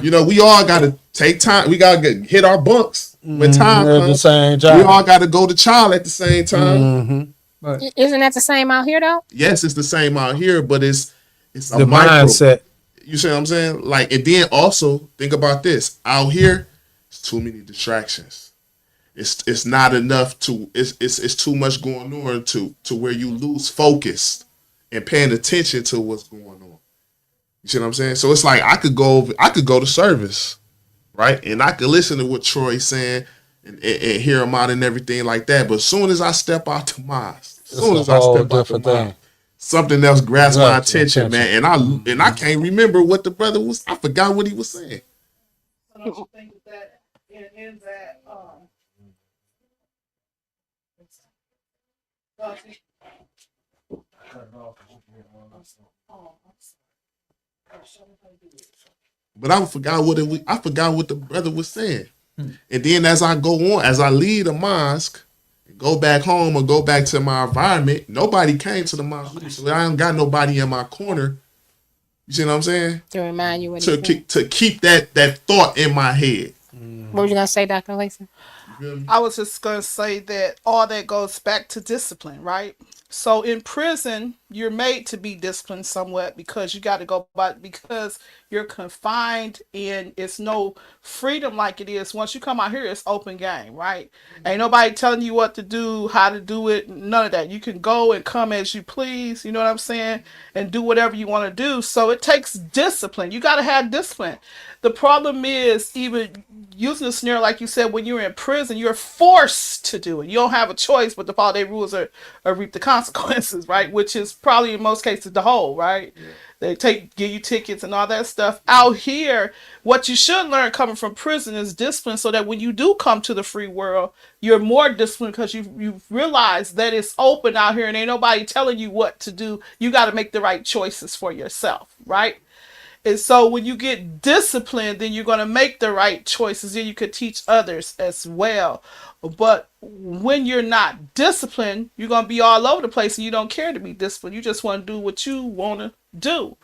You know, we all got to take time. We got to hit our bunks when time At the comes. same We time. all got to go to trial at the same time. Right. Isn't that the same out here though? Yes, it's the same out here, but it's a The micro. mindset. You see what I'm saying? Like, and then also think about this. Out here, it's too many distractions. It's not enough to. It's too much going on to where you lose focus and paying attention to what's going on. You see what I'm saying? So it's like I could go to service, right, and I could listen to what Troy's saying and hear him out and everything like that. But as soon as I step out the mosque, It's a whole different thing. something else grabs my Grabs your attention, attention. man, and I can't remember what the brother was. I forgot what he was saying. So don't you think that in that don't you- But I forgot what the brother was saying. And then as I go on, as I leave the mosque, go back home or go back to my environment, nobody came to the mosque with me, so I ain't got nobody in my corner. You see what I'm saying? To remind you what To keep that thought in my head. What were you gonna say, Dr. Lisa? You feel me? I was just going to say that all that goes back to discipline, right? So in prison, you're made to be disciplined somewhat because you got to go by because you're confined and it's no freedom like it is once you come out here. It's open game, right? Ain't nobody telling you what to do, how to do it, none of that. You can go and come as you please, you know what I'm saying, and do whatever you want to do. So it takes discipline. You got to have discipline. The problem is, even using the scenario like you said, when you're in prison, you're forced to do it. You don't have a choice but to follow their rules or reap the consequences, right? Which is probably in most cases the whole, right? Yeah. They give you tickets and all that stuff. Out here, what you should learn coming from prison is discipline, so that when you do come to the free world, you're more disciplined because you've realized that it's open out here and ain't nobody telling you what to do. You got to make the right choices for yourself, right? And so when you get disciplined, then you're going to make the right choices. Then you could teach others as well. But when you're not disciplined, you're going to be all over the place and you don't care to be disciplined. You just want to do what you want to do.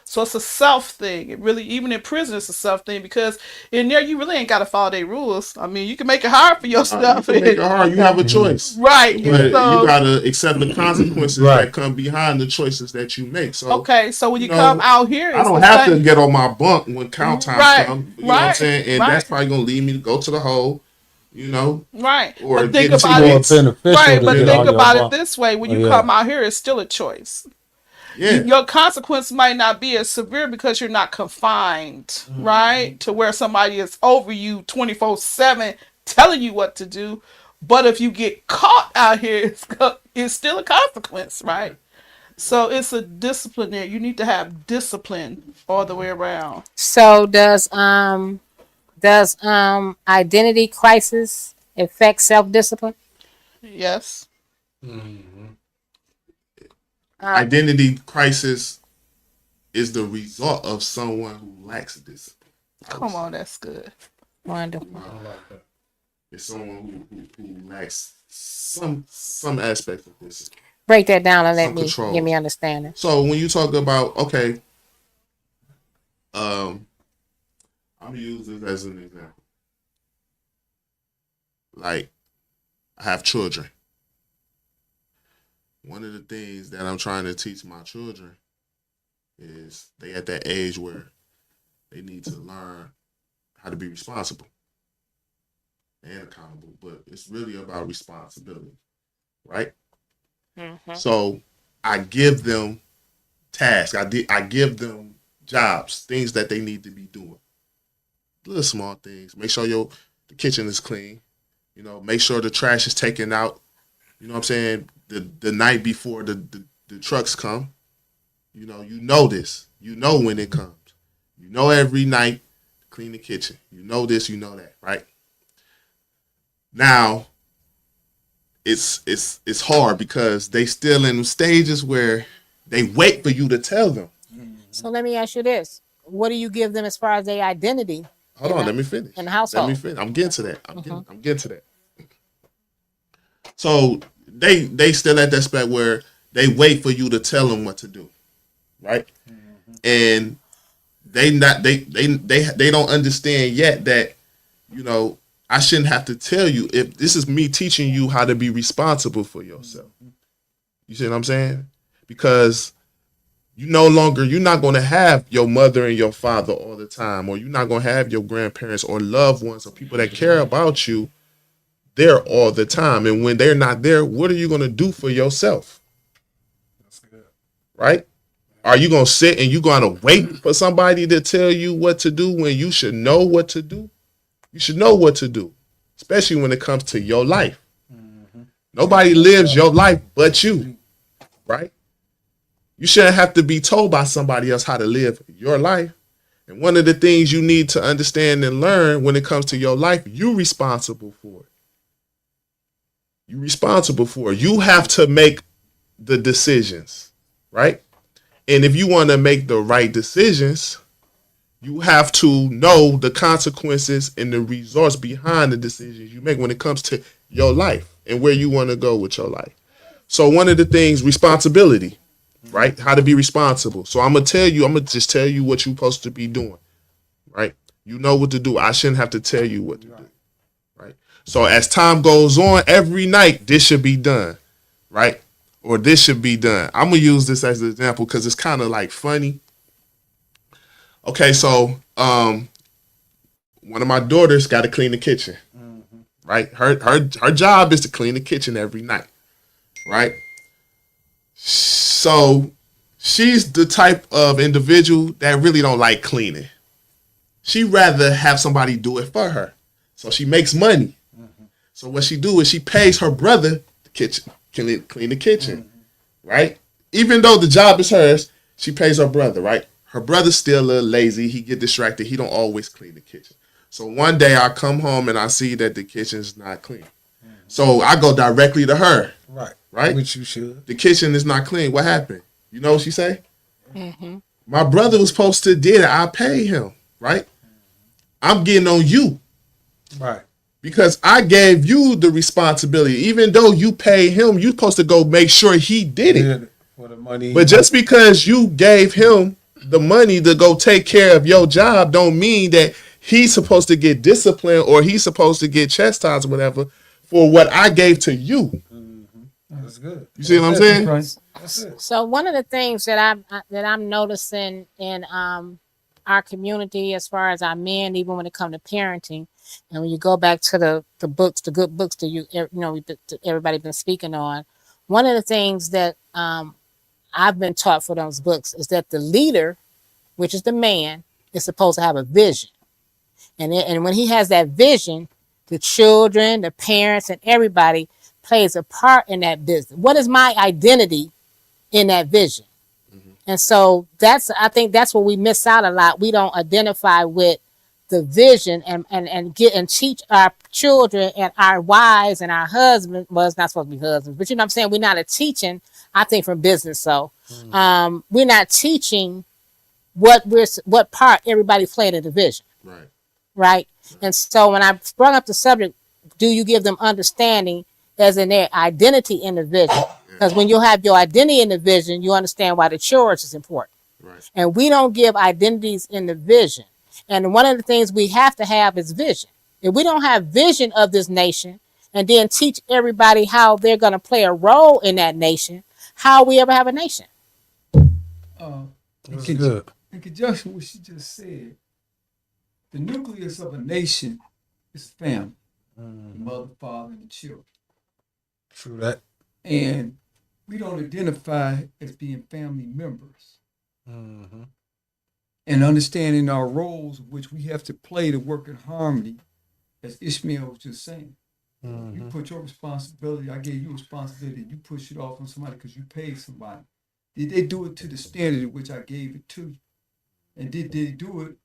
So it's a self thing. It really, even in prison, it's a self thing because in there you really ain't got to follow their rules. I mean, you can make it hard for yourself. You can make it hard. You have a choice, right? But So, you gotta accept the consequences that come behind the choices that you make. So okay, so when you come out here, I don't have to get on my bunk when count time comes. You know what I'm saying? And that's probably gonna lead me to go to the hole. You know, right? Or but think get about it, beneficial. Right? But think about it this way: when you come out here, it's still a choice. Yeah. Your consequence might not be as severe because you're not confined, right? To where somebody is over you 24/7 telling you what to do. But if you get caught out here, it's still a consequence, right? So it's a discipline there. You need to have discipline all the way around. So does identity crisis affect self-discipline? Yes. Identity crisis is the result of someone who lacks discipline. Come on, that's good. Wonderful. It's someone who lacks some aspect of this. Break that down and let Some me control. give me understanding. So when you talk about, okay, I'm gonna use this as an example. Like, I have children. One of the things that I'm trying to teach my children is they at that age where they need to learn how to be responsible and accountable, but it's really about responsibility, right? Mm-hmm. So I give them tasks. I give them jobs, things that they need to be doing. Little small things. Make sure the kitchen is clean. You know, make sure the trash is taken out. You know what I'm saying? The night before the trucks come. You know this. You know when it comes. You know every night clean the kitchen. You know this, you know that, right? Now it's hard because they still in stages where they wait for you to tell them. So let me ask you this. What do you give them as far as their identity? Hold on, let me finish. In the household. Let me finish. I'm getting to that. I'm getting to that. So they still at that spot where they wait for you to tell them what to do, right? And they don't understand yet that, I shouldn't have to tell you if this is me teaching you how to be responsible for yourself. You see what I'm saying? Because you're not going to have your mother and your father all the time, or you're not going to have your grandparents or loved ones or people that care about you there all the time. And when they're not there, what are you going to do for yourself? That's good. Right? Are you going to sit and you going to wait for somebody to tell you what to do when you should know what to do? You should know what to do, especially when it comes to your life. Mm-hmm. Nobody lives your life but you, right? You shouldn't have to be told by somebody else how to live your life. And one of the things you need to understand and learn when it comes to your life, you're responsible for it. You're responsible for it. You have to make the decisions, right? And if you want to make the right decisions, you have to know the consequences and the results behind the decisions you make when it comes to your life and where you want to go with your life. So one of the things, responsibility, right? How to be responsible. So I'm going to just tell you what you're supposed to be doing, right? You know what to do. I shouldn't have to tell you what to do, right? So as time goes on, every night, this should be done, right? or this should be done. I'm gonna use this as an example because it's kind of like funny. Okay, so one of my daughters got to clean the kitchen, right? Her job is to clean the kitchen every night, right? So she's the type of individual that really don't like cleaning. She rather have somebody do it for her, so she makes money. So what she do is she pays her brother the kitchen, clean the kitchen, right? Even though the job is hers, she pays her brother, right? Her brother's still a little lazy. He get distracted. He don't always clean the kitchen. So one day I come home and I see that the kitchen's not clean. So I go directly to her. Right? Which you should. The kitchen is not clean. What happened? You know what she say? My brother was supposed to did it. I pay him, right? I'm getting on you. Right. Because I gave you the responsibility. Even though you pay him, you're supposed to go make sure he did it. For the money. But just because you gave him the money to go take care of your job don't mean that he's supposed to get disciplined or he's supposed to get chastised or whatever for what I gave to you. That's good. You see what I'm saying? That's it. So one of the things that I'm noticing in our community, as far as our men, even when it comes to parenting, and when you go back to the books, the good books that everybody been speaking on, one of the things that I've been taught for those books is that the leader, which is the man, is supposed to have a vision, and when he has that vision, the children, the parents, and everybody plays a part in that business. What is my identity in that vision? And so I think that's where we miss out a lot. We don't identify with the vision and teach our children and our wives and our husbands. Well, it's not supposed to be husbands, but you know what I'm saying? We're not teaching, I think, from business. So we're not teaching what part everybody's playing in the vision. Right. And so when I brought up the subject, do you give them understanding as in their identity in the vision? Because when you have your identity in the vision, you understand why the church is important. Right. And we don't give identities in the vision. And one of the things we have to have is vision. If we don't have vision of this nation and then teach everybody how they're going to play a role in that nation, how we ever have a nation? That's good. In conjunction with what she just said, the nucleus of a nation is family. The mother, father, and the children. True that. And we don't identify as being family members. And understanding our roles, which we have to play to work in harmony, as Ishmael was just saying. You put your responsibility, I gave you responsibility, you push it off on somebody because you paid somebody. Did they do it to the standard in which I gave it to you? And did they do it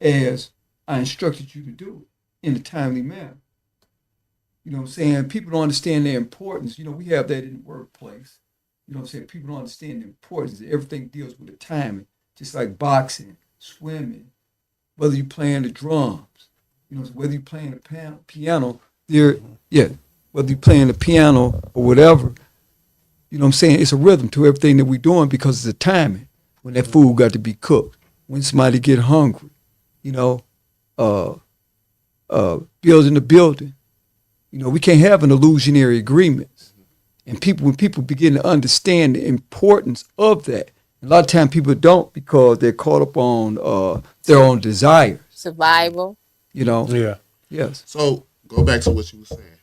as I instructed you to do it in a timely manner? You know what I'm saying? People don't understand their importance. You know, we have that in the workplace. You know what I'm saying? People don't understand the importance. Everything deals with the timing, just like boxing, swimming, whether you're playing the drums, you know, whether you're playing the piano, whether you're playing the piano or whatever, you know what I'm saying? It's a rhythm to everything that we're doing because it's the timing. When that food got to be cooked, when somebody get hungry, you know, building the building. You know, we can't have an illusionary agreements. And when people begin to understand the importance of that, a lot of times people don't because they're caught up on their own desires. Survival. You know? Yeah. Yes. So go back to what you were saying.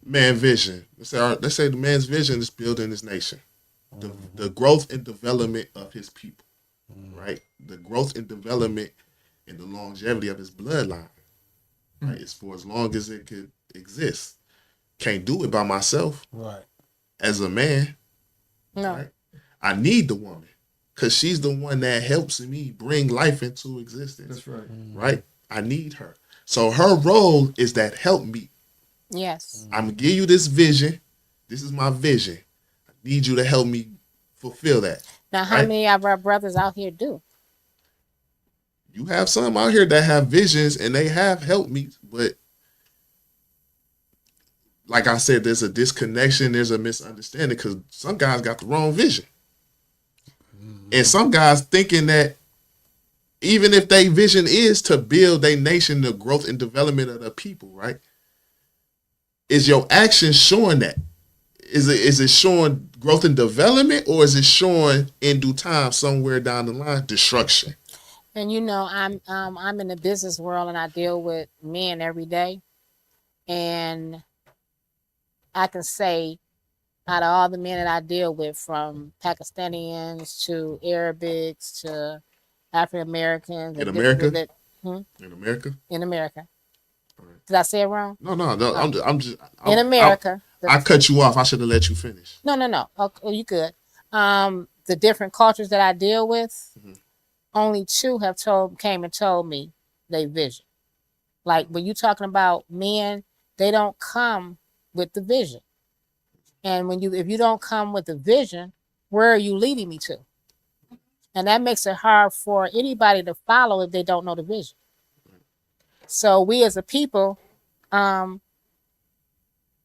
Man vision. Let's say the man's vision is building this nation. The growth and development of his people. Right? The growth and development and the longevity of his bloodline. Right? It's for as long as it could exist. Can't do it by myself. Right. As a man. No. Right? I need the woman. Because she's the one that helps me bring life into existence. That's right. Right? I need her. So her role is that help me. Yes. I'm going to give you this vision. This is my vision. I need you to help me fulfill that. Now, how many of our brothers out here do? You have some out here that have visions and they have helped me, but like I said, there's a disconnection, there's a misunderstanding because some guys got the wrong vision. And some guys thinking that even if their vision is to build a nation, the growth and development of the people, right? Is your action showing that? is it showing growth and development, or is it showing in due time somewhere down the line destruction? And I'm in the business world and I deal with men every day. And I can say out of all the men that I deal with, from Pakistanians to Arabics to African Americans, In America? Hmm? In America? In America. Alright. Did I say it wrong? No. I'm In America. I cut you off. I should have let you finish. No. Okay, you good. The different cultures that I deal with, only two have came and told me they vision. Like when you talking about men, they don't come with the vision. And if you don't come with the vision, where are you leading me to? And that makes it hard for anybody to follow if they don't know the vision. So we as a people, and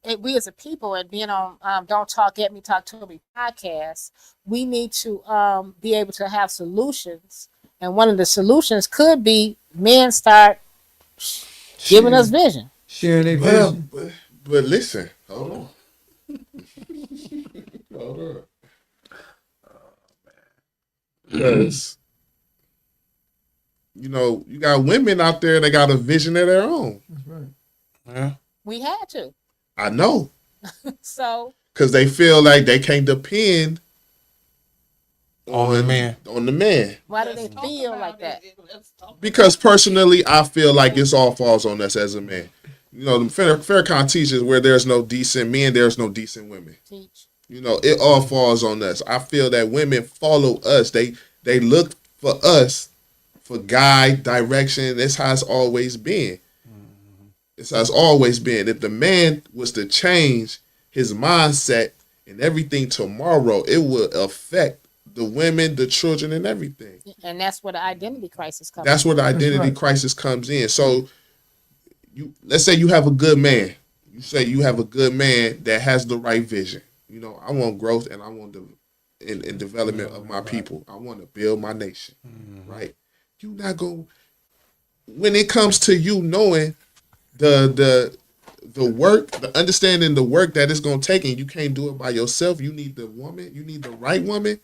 being on Don't Talk At Me, Talk To Me podcast, we need to be able to have solutions. And one of the solutions could be men start giving us vision. Sharing their Well, vision. but listen, hold on. Hold on. Because, you got women out there that got a vision of their own. That's right. Yeah. We had to. I know. So Because they feel like they can't depend On the man. On the man. why do they feel like that? Because personally, I feel like it's all falls on us as a man. The Farrakhan teaches where there's no decent men, there's no decent women. Teach. It all falls on us. I feel that women follow us. They look for us for guide, direction. That's how it's always been. It's how it's always been. If the man was to change his mindset and everything tomorrow, it would affect the women, the children, and everything. And that's where the identity crisis comes. That's where the identity crisis comes in. So, let's say you have a good man. You say you have a good man that has the right vision. I want growth and I want in development of my people. I want to build my nation, right? You not going when it comes to you knowing the work, the understanding the work that it's going to take, and you can't do it by yourself. You need the woman. You need the right woman.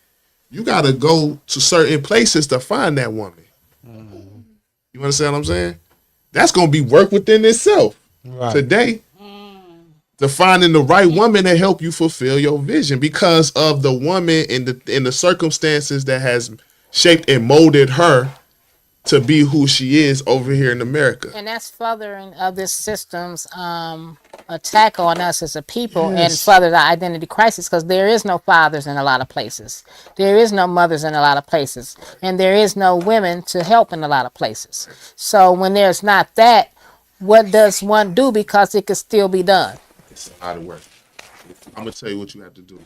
You got to go to certain places to find that woman. You understand what I'm saying? That's going to be work within itself. Right. Today, to finding the right woman to help you fulfill your vision because of the woman and the circumstances that has shaped and molded her to be who she is over here in America. And that's furthering of this system's attack on us as a people, and further the identity crisis, because there is no fathers in a lot of places. There is no mothers in a lot of places. And there is no women to help in a lot of places. So when there's not that, what does one do? Because it could still be done. It's a lot of work. I'm going to tell you what you have to do.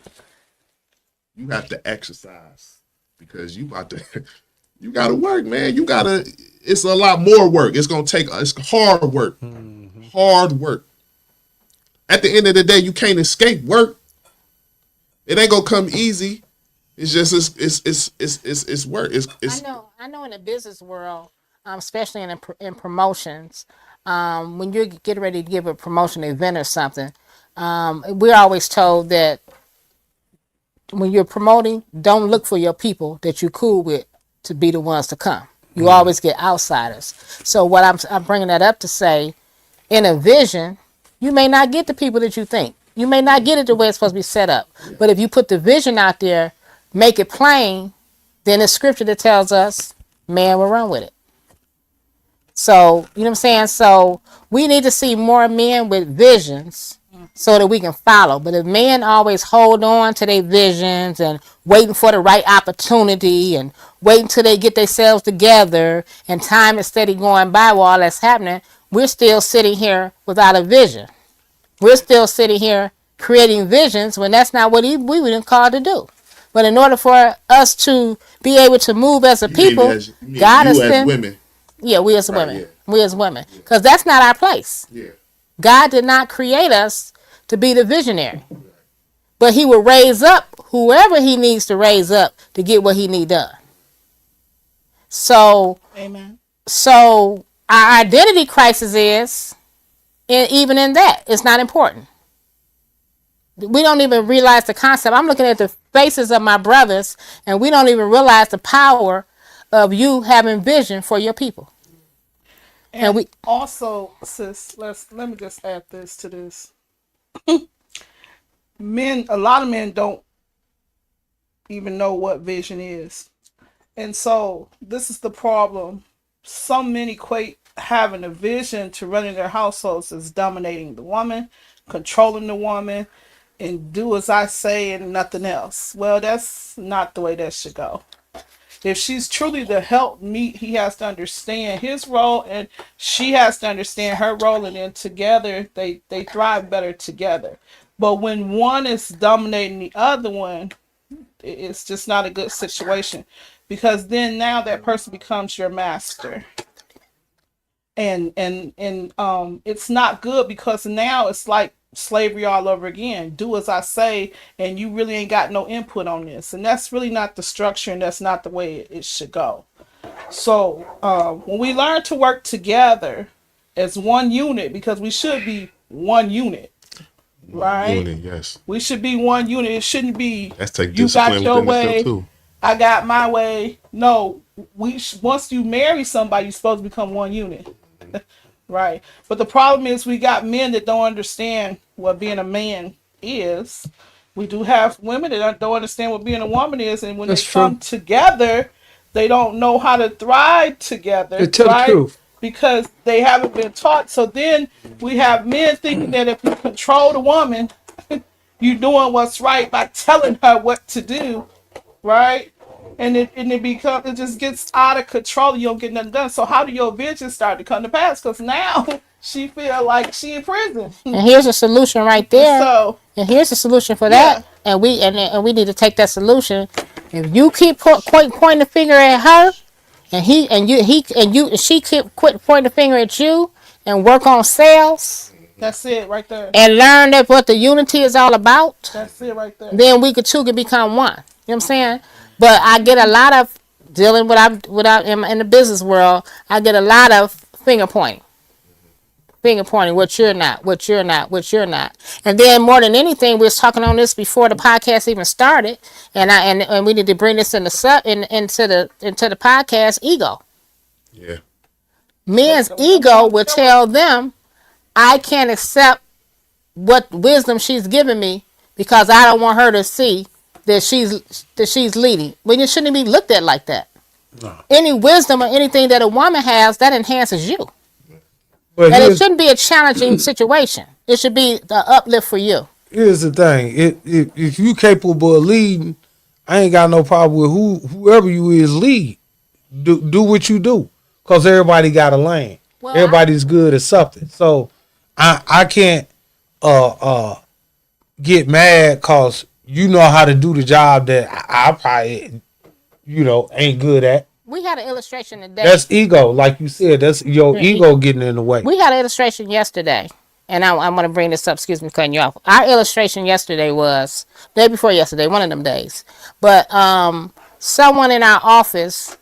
You have to exercise because you got to work, man. It's a lot more work. It's hard work. Hard work. At the end of the day, you can't escape work. It ain't going to come easy. It's just, it's work. I know in the business world, especially in promotions, when you're getting ready to give a promotion event or something, we're always told that when you're promoting, don't look for your people that you're cool with to be the ones to come. You always get outsiders. So what I'm bringing that up to say, in a vision, you may not get the people that you think. You may not get it the way it's supposed to be set up. But if you put the vision out there, make it plain, then it's scripture that tells us, man will run with it. So, you know what I'm saying? So we need to see more men with visions so that we can follow. But if men always hold on to their visions and waiting for the right opportunity and waiting till they get themselves together and time is steady going by while all that's happening, we're still sitting here without a vision. We're still sitting here creating visions when that's not what we were called to do. But in order for us to be able to move as a people, God has been... women. Yeah, we as Right, women. yeah. We as women. Because that's not our place. Yeah. God did not create us to be the visionary. But he will raise up whoever he needs to raise up to get what he need done. So, Amen. So our identity crisis is, even in that, it's not important. We don't even realize the concept. I'm looking at the faces of my brothers, and we don't even realize the power of you having vision for your people. And we also, sis, let me just add this to this. A lot of men don't even know what vision is. And so this is the problem. Some men equate having a vision to running their households as dominating the woman, controlling the woman, and do as I say and nothing else. Well, that's not the way that should go. If she's truly the help meet, he has to understand his role and she has to understand her role, and then together they thrive better together. But when one is dominating the other one, it's just not a good situation, because then now that person becomes your master. And it's not good, because now it's like slavery all over again. Do as I say, and you really ain't got no input on this, and that's really not the structure, and that's not the way it should go. So when we learn to work together as one unit, because we should be one unit, right? Unit, yes. We should be one unit. It shouldn't be That's take you got discipline your within way, itself too. I got my way. No, once you marry somebody, you're supposed to become one unit. Right. But the problem is we got men that don't understand what being a man is. We do have women that don't understand what being a woman is, and when That's they come together, they don't know how to thrive together. To tell the truth. Because they haven't been taught. So then we have men thinking that if you control the woman, you're doing what's right by telling her what to do, right? And it just gets out of control. You don't get nothing done. So how do your vision start to come to pass? Because now she feel like she in prison. and here's a solution right there. So And here's the solution for that. And we need to take that solution. If you keep pointing the finger at her, and she keep quit pointing the finger at you, and work on sales, that's it right there. and learn that what the unity is all about, That's it right there. then we could two can become one. You know what I'm saying? But I get a lot of dealing with in the business world. I get a lot of finger pointing, what you're not. And then more than anything, we was talking on this before the podcast even started, and we need to bring this into the podcast. Ego. Yeah. Men's ego will tell them, I can't accept what wisdom she's giving me because I don't want her to see that she's leading. When it shouldn't be looked at like that. No. Any wisdom or anything that a woman has, that enhances you. But And it shouldn't be a challenging situation. It should be the uplift for you. Here's the thing: if you capable of leading, I ain't got no problem with whoever you is lead. Do what you do, cause everybody got a lane. Well, everybody's good at something. So I can't get mad cause you know how to do the job that I probably ain't good at. We had an illustration today. That's ego, like you said. That's your ego getting in the way. We had an illustration yesterday, and I'm going to bring this up. Excuse me, cutting you off. Our illustration yesterday was day before yesterday, one of them days. But someone in our office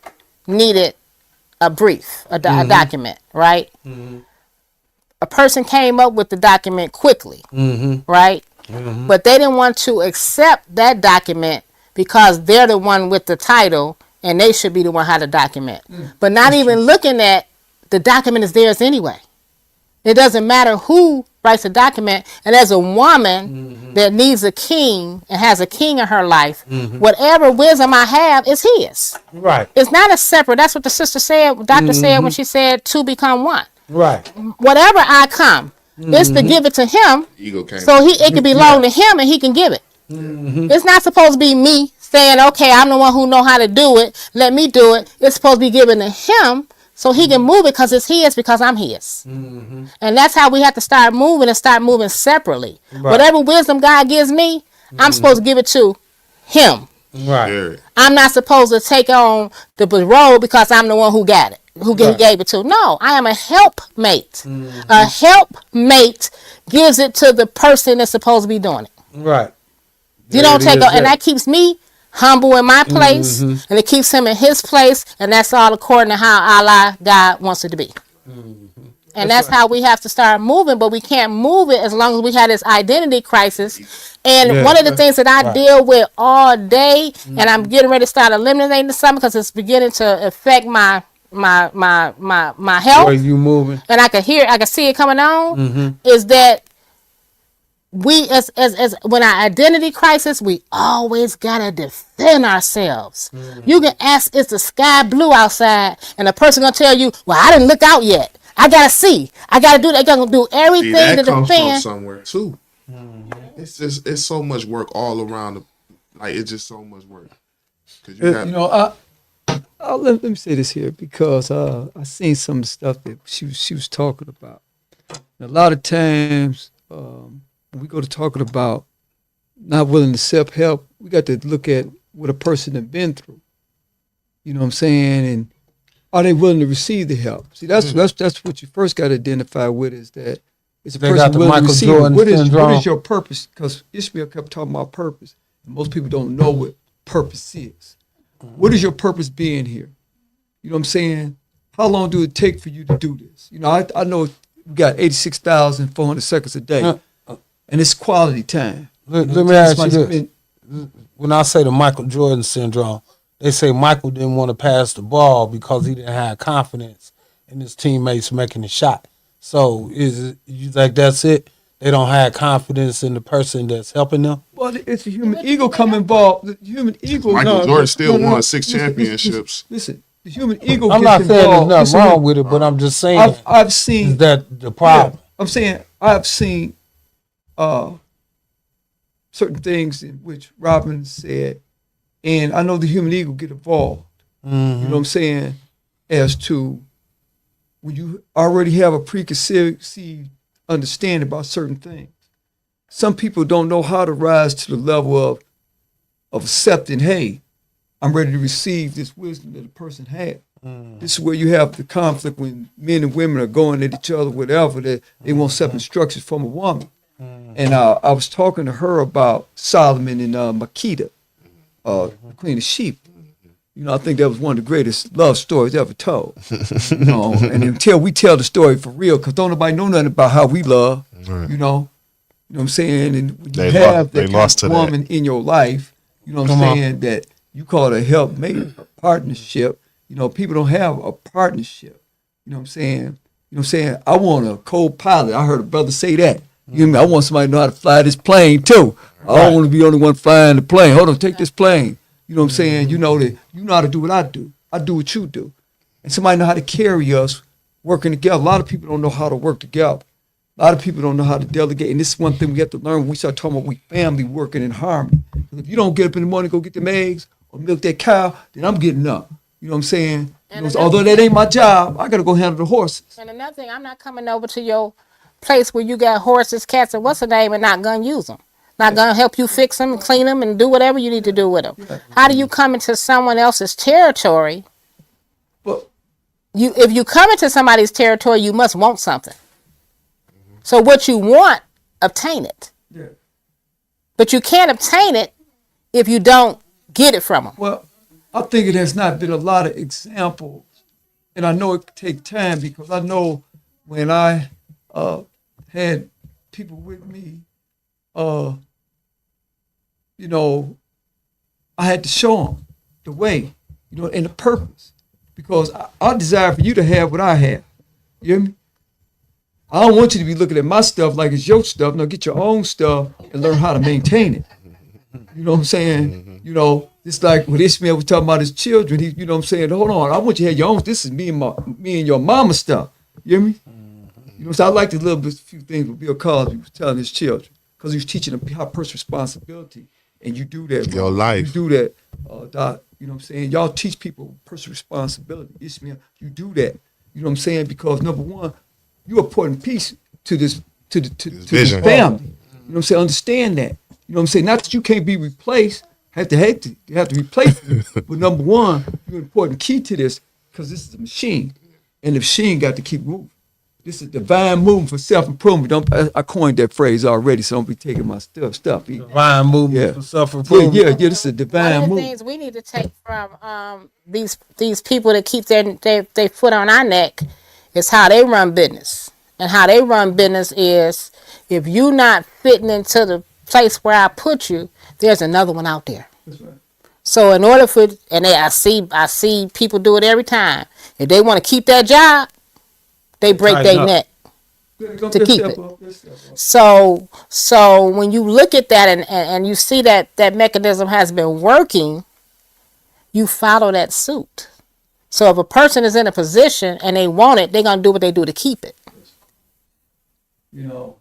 needed a brief, a document, right? Mm-hmm. A person came up with the document quickly, right? Mm-hmm. But they didn't want to accept that document because they're the one with the title. And they should be the one how to document. But not even looking at the document is theirs anyway. It doesn't matter who writes a document. And as a woman that needs a king and has a king in her life, whatever wisdom I have is his. Right. It's not a separate. That's what the sister said, doctor said when she said two become one. Right. Whatever I come, it's to give it to him. So it can belong to him and he can give it. It's not supposed to be me saying, okay, I'm the one who know how to do it. Let me do it. It's supposed to be given to him so he can move it because it's his, because I'm his. And that's how we have to start moving and start moving separately. Right. Whatever wisdom God gives me, I'm supposed to give it to him. Right. I'm not supposed to take on the role because I'm the one who got it, who gave it to. No, I am a helpmate. A helpmate gives it to the person that's supposed to be doing it. Right. You don't take on, and that keeps me humble in my place, and it keeps him in his place, and that's all according to how Allah, God wants it to be. And that's how we have to start moving, but we can't move it as long as we have this identity crisis. And one of the things that I deal with all day, and I'm getting ready to start eliminating some because it's beginning to affect my health. Where you moving? And I can see it coming on. Is that we as when our identity crisis, we always gotta defend ourselves. You can ask, is the sky blue outside? And the person gonna tell you, well, I didn't look out yet. I gotta see. I gotta do that. I gotta do everything that to comes from defend. somewhere too. It's so much work all around. It's just so much work. Cause you have, You know, let me say this here because I seen some of the stuff that she was talking about. And a lot of times when we go to talking about not willing to self-help, we got to look at what a person has been through. You know what I'm saying? And are they willing to receive the help? See, that's what you first got to identify with is that is a They got person the willing to Michael receive Jordan it. What syndrome. is your purpose? Because Ishmael kept talking about purpose. And most people don't know what purpose is. What is your purpose being here? You know what I'm saying? How long do it take for you to do this? You know, I know we got 86,400 seconds a day, and it's quality time. Let me ask you this. When I say the Michael Jordan syndrome, they say Michael didn't want to pass the ball because he didn't have confidence in his teammates making the shot. So you think that's it? They don't have confidence in the person that's helping them? Well, it's a human ego come involved. The human ego. Michael Jordan still won 6 championships. Listen, the human ego. I'm gets not saying there's involved. nothing Listen, wrong with it, but I'm just saying I've seen is that the problem. I'm saying I've seen certain things in which Robin said, and I know the human ego get involved. You know what I'm saying? As to when you already have a preconceived understanding about certain things. Some people don't know how to rise to the level of accepting, hey, I'm ready to receive this wisdom that a person has. This is where you have the conflict when men and women are going at each other, whatever, that they want separate instructions from a woman. And I was talking to her about Solomon and Makeda, the Queen of Sheba. You know, I think that was one of the greatest love stories ever told. You know, and until we tell the story for real, because don't nobody know nothing about how we love. You know what I'm saying? And when you have that kind of woman in your life, you know what I'm saying, that you call it a helpmate, a partnership. You know, people don't have a partnership. You know what I'm saying? You know what I'm saying? I want a co-pilot. I heard a brother say that. You know what I mean? I want somebody to know how to fly this plane too. I don't want to be the only one flying the plane. Hold on, take this plane. You know what I'm saying? You know that you know how to do what I do. I do what you do. And somebody know how to carry us working together. A lot of people don't know how to work together. A lot of people don't know how to delegate. And this is one thing we have to learn when we start talking about we family working in harmony. Because if you don't get up in the morning and go get them eggs or milk that cow, then I'm getting up. You know what I'm saying? You know, although that ain't my job, I got to go handle the horses. And another thing, I'm not coming over to your place where you got horses, cats, and what's the name, and not gonna use them. Not gonna help you fix them and clean them and do whatever you need to do with them. How do you come into someone else's territory? But If you come into somebody's territory, you must want something. So what you want, obtain it. yeah. But you can't obtain it if you don't get it from them. Well, I think it has not been a lot of examples, and I know it could take time because I know when I had people with me, you know, I had to show them the way, you know, and the purpose, because I desire for you to have what I have. You hear me? I don't want you to be looking at my stuff like it's your stuff. No, get your own stuff and learn how to maintain it. You know what I'm saying? You know, it's like when Ishmael was talking about his children. He, you know what I'm saying? Hold on, I want you to have your own. This is me and your mama stuff. You hear me? You know, so I like the little bit, few things what Bill Cosby was telling his children, because he was teaching them how personal responsibility, and you do that. Your life. You do that, Doc. You know what I'm saying? Y'all teach people personal responsibility. Ishmael, you do that. You know what I'm saying? Because number one, you're a important piece to this to this vision. family. You know what I'm saying? Understand that. You know what I'm saying? Not that you can't be replaced. You have to replace you. But number one, you're an important key to this because this is a machine, and the machine got to keep moving. This is divine movement for self-improvement. I coined that phrase already, so don't be taking my stuff. Divine movement Yeah. for self-improvement. Yeah, this is a One divine of the movement. things we need to take from these people that keep their foot on our neck It's how they run business. And how they run business is if you not fitting into the place where I put you, there's another one out there. That's right. So in order for I see people do it every time. If they want to keep that job, they break Tighten their up. neck. To keep it. So when you look at that and you see that mechanism has been working, you follow that suit. So if a person is in a position and they want it, they're gonna do what they do to keep it. You know,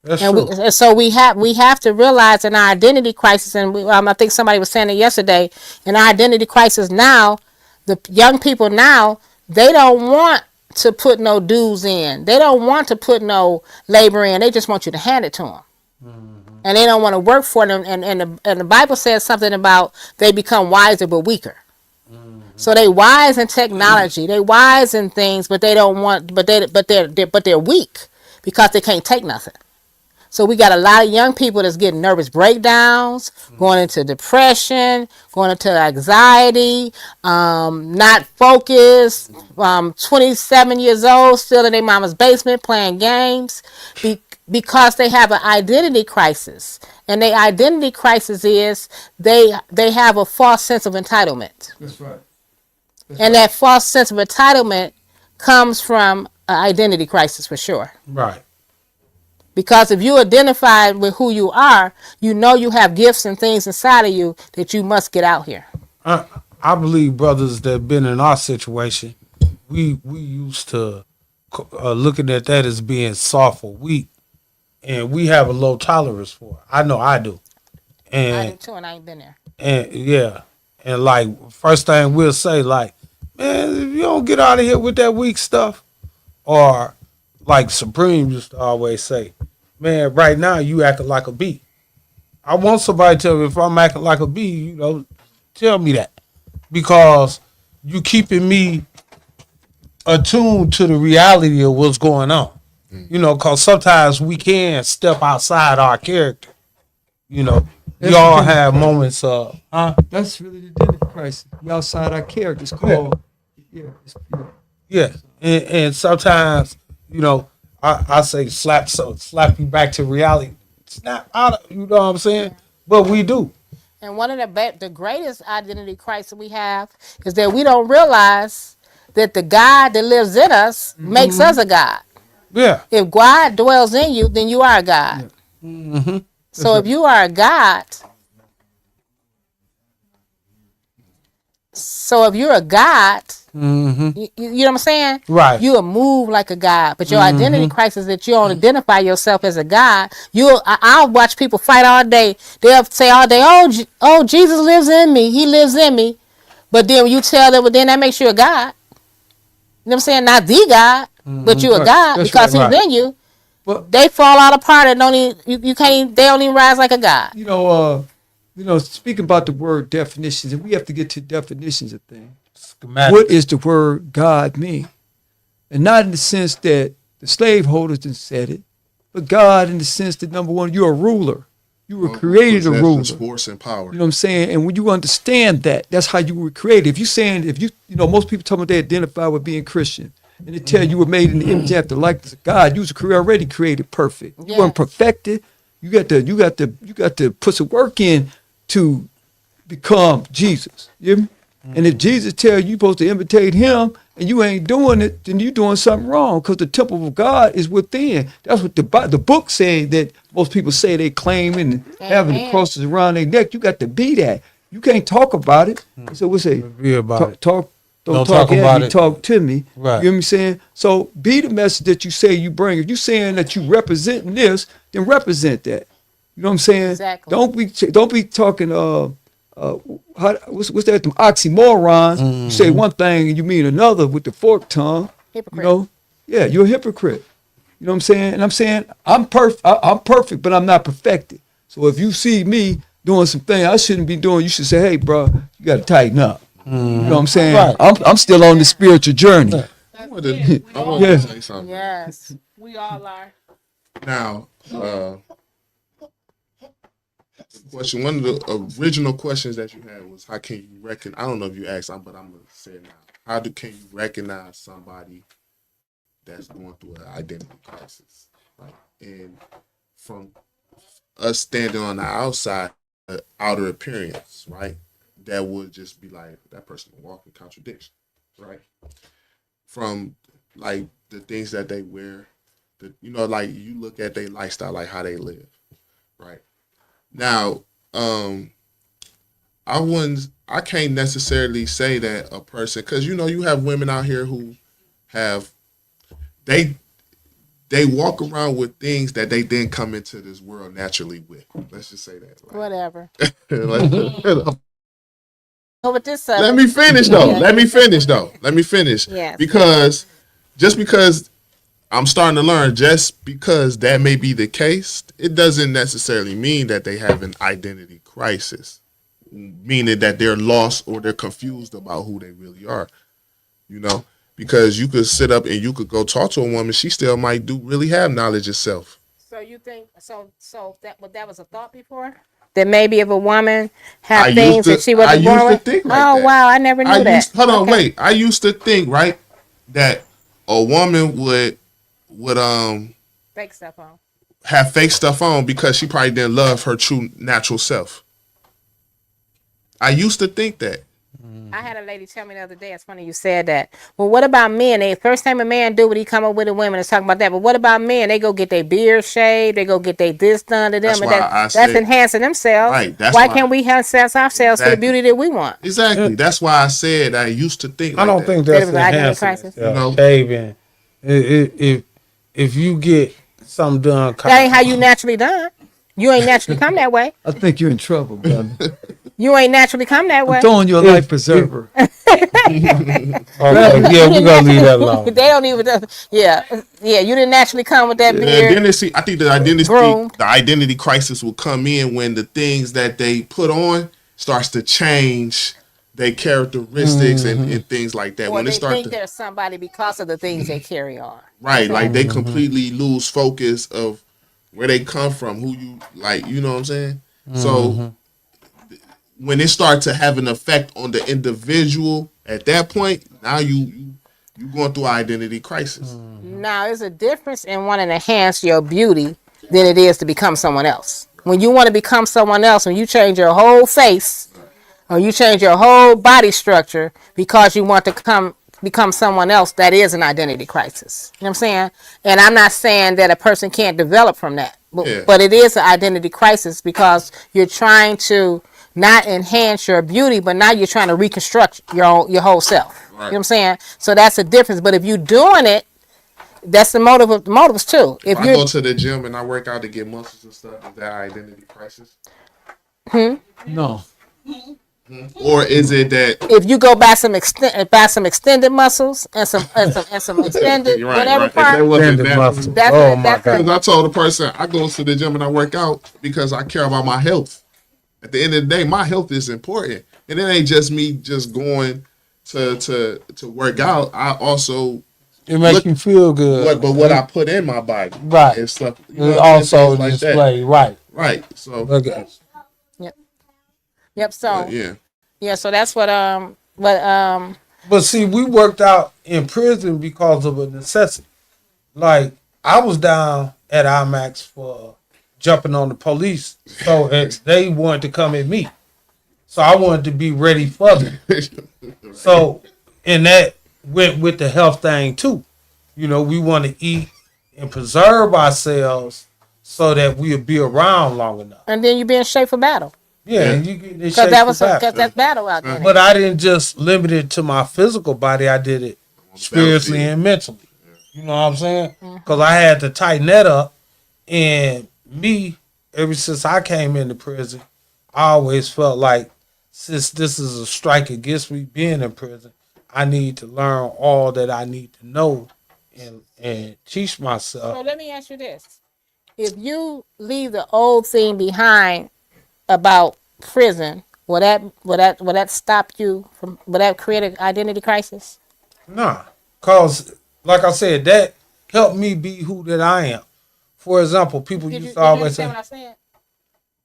That's And true. so we have to realize in our identity crisis, and I think somebody was saying it yesterday. In our identity crisis now, the young people now, they don't want to put no dues in. They don't want to put no labor in. They just want you to hand it to them. And they don't want to work for them. And the Bible says something about they become wiser but weaker. So they wise in technology, they wise in things, but they don't want, but they're weak because they can't take nothing. So we got a lot of young people that's getting nervous breakdowns, going into depression, going into anxiety, not focused, 27 years old, still in their mama's basement playing games because they have an identity crisis. And their identity crisis is they have a false sense of entitlement. that's right. And that false sense of entitlement comes from an identity crisis for sure. Right. Because if you identify with who you are, you know you have gifts and things inside of you that you must get out here. I believe brothers that been in our situation, we used to looking at that as being soft or weak, and we have a low tolerance for it. I know I do. I do too, and I ain't been there. And yeah, and like first thing we'll say, like, man, if you don't get out of here with that weak stuff, or like Supreme used to always say, man, right now you acting like a B. I want somebody to tell me if I'm acting like a B, tell me that, because you keeping me attuned to the reality of what's going on. Because sometimes we can step outside our character. We all have moments of, That's really the identity crisis. We outside our character. It's called, yeah. And sometimes, I say slap you back to reality. Snap out of, you know what I'm saying? But we do. And one of the greatest identity crisis we have is that we don't realize that the God that lives in us makes us a God. Yeah. If God dwells in you, then you are a God. Mm-hmm. So if you are a God, Mm-hmm. you know what I'm saying? Right. You will move like a God, but your identity crisis that you don't identify yourself as a God. I'll watch people fight all day. They'll say all day, oh, Jesus lives in me. He lives in me. But then when you tell them, well, then that makes you a God. You know what I'm saying? Not the God, but you a Right. God That's because right. he's in you. Well, They fall out apart and they don't even rise like a God. Speaking about the word definitions, and we have to get to definitions of things. Schematic. What is the word God mean? And not in the sense that the slaveholders done said it, but God in the sense that, number one, you're a ruler. You were created a ruler. Force and power. You know what I'm saying? And when you understand that, that's how you were created. Most people talking about they identify with being Christian, and they tell you were made in the image after the likeness of God. You was already created perfect. You weren't perfected. You got to put some work in to become Jesus. You hear me? And if Jesus tell you supposed to imitate him and you ain't doing it, then you doing something wrong, because the temple of God is within. That's what the book says that most people say they claim and having the crosses around their neck. You got to be that. You can't talk about it. So we say, Be about it. don't Don't talk talk about at me, it. talk to me. Right. You know what I'm saying? So be the message that you say you bring. If you saying that you representing this, then represent that. You know what I'm saying? Exactly. Don't be talking what's that? Them oxymorons. You say one thing and you mean another with the forked tongue. Hypocrite. Yeah, you're a hypocrite. You know what I'm saying? And I'm saying I'm perfect, but I'm not perfected. So if you see me doing some things I shouldn't be doing, you should say, "Hey, bro, you got to tighten up." You know what I'm saying? Right. I'm still on the spiritual journey. I wanted to say something. Yes. We all are. Now, question. One of the original questions that you had was, how can you reckon? I don't know if you asked, but I'm gonna say it now. Can you recognize somebody that's going through an identity crisis, right? And from us standing on the outside, outer appearance, right? That would just be like that person will walk in contradiction, right? From like the things that they wear, like you look at their lifestyle, like how they live, right? Now, I can't necessarily say that a person, because you have women out here who have they walk around with things that they didn't come into this world naturally with. Let's just say that. Whatever. Like, Go with this Let me finish though. Yeah. Let me finish. Yes. Because just because I'm starting to learn, just because that may be the case, it doesn't necessarily mean that they have an identity crisis, meaning that they're lost or they're confused about who they really are. Because you could sit up and you could go talk to a woman, she still might really have knowledge of self. So you think so that was a thought before? That maybe if a woman had I things used to- that she I wasn't used born to with. think like oh that. wow, I never knew that. Hold on, Okay. wait. I used to think, right, that a woman would Fake stuff on. have fake stuff on because she probably didn't love her true natural self. I used to think that. I had a lady tell me the other day, it's funny you said that. Well, what about men? The first time a man do what he come up with the women is talking about that. But what about men? They go get their beard shaved, they go get their this done to them, That's and why I that's said- enhancing themselves. Right, that's why why- can't we enhance ourselves for the Exactly. beauty that we want? Exactly. That's why I said I used to think. I like don't that. think That that's it was an identity enhancing crisis? itself. No. Shaving. If you get something done, That ain't how you naturally done. You ain't naturally come that way. I think you're in trouble, brother. You ain't naturally come that way. I'm throwing you a life preserver. Okay, yeah, we're gonna leave that alone. They don't even. Yeah. You didn't naturally come with that And beard. then I think the Groomed. identity crisis will come in when the things that they put on starts to change their characteristics and things like that. Or When they it starts think to they're somebody because of the things they carry on. right, like they completely lose focus of where they come from, who you like. You know what I'm saying? So when it starts to have an effect on the individual, at that point, now you going through identity crisis. Now, there's a difference in wanting to enhance your beauty than it is to become someone else. When you want to become someone else, when you change your whole face or you change your whole body structure because you want to become someone else, that is an identity crisis. You know what I'm saying? And I'm not saying that a person can't develop from that, Yeah. but it is an identity crisis because you're trying to not enhance your beauty, but now you're trying to reconstruct your whole self. You know what I'm saying? So that's a difference. But if you're doing it, that's the motives too. If If I you're go to the gym and I work out to get muscles and stuff, is that identity crisis? No. Or is it that if you go buy some extended muscles and some extended you're right, whatever right. If that part, wasn't Extended that, muscle. That's Oh what- my that's god. because I told the person I go to the gym and I work out because I care about my health. At the end of the day, my health is important, and it ain't just me just going to work out. I also It makes Look- you feel good. what I put in my body, Right. and stuff. You It know what I'm saying? also Things like that. display, right. Right. So Look at yep. So yeah, so that's what But see, we worked out in prison because of a necessity. Like, I was down at IMAX for jumping on the police, so they wanted to come at me. So I wanted to be ready for them. So, and that went with the health thing too. You know, we want to eat and preserve ourselves so that we'll be around long enough. and then you be in shape for battle Yeah, and you get in shape because that for was battle. because that's battle out there. But I didn't just limit it to my physical body. I did it spiritually and mentally. You know what I'm saying? Because I had to tighten that up. And me, ever since I came into prison, I always felt like since this is a strike against me being in prison, I need to learn all that I need to know and teach So myself. let me ask you this: if you leave the old thing behind about prison, will that stop you from? Will that create an identity crisis? Nah, because like I said, that helped me be who that I am. For example, people Did you used to always understand say, what I said?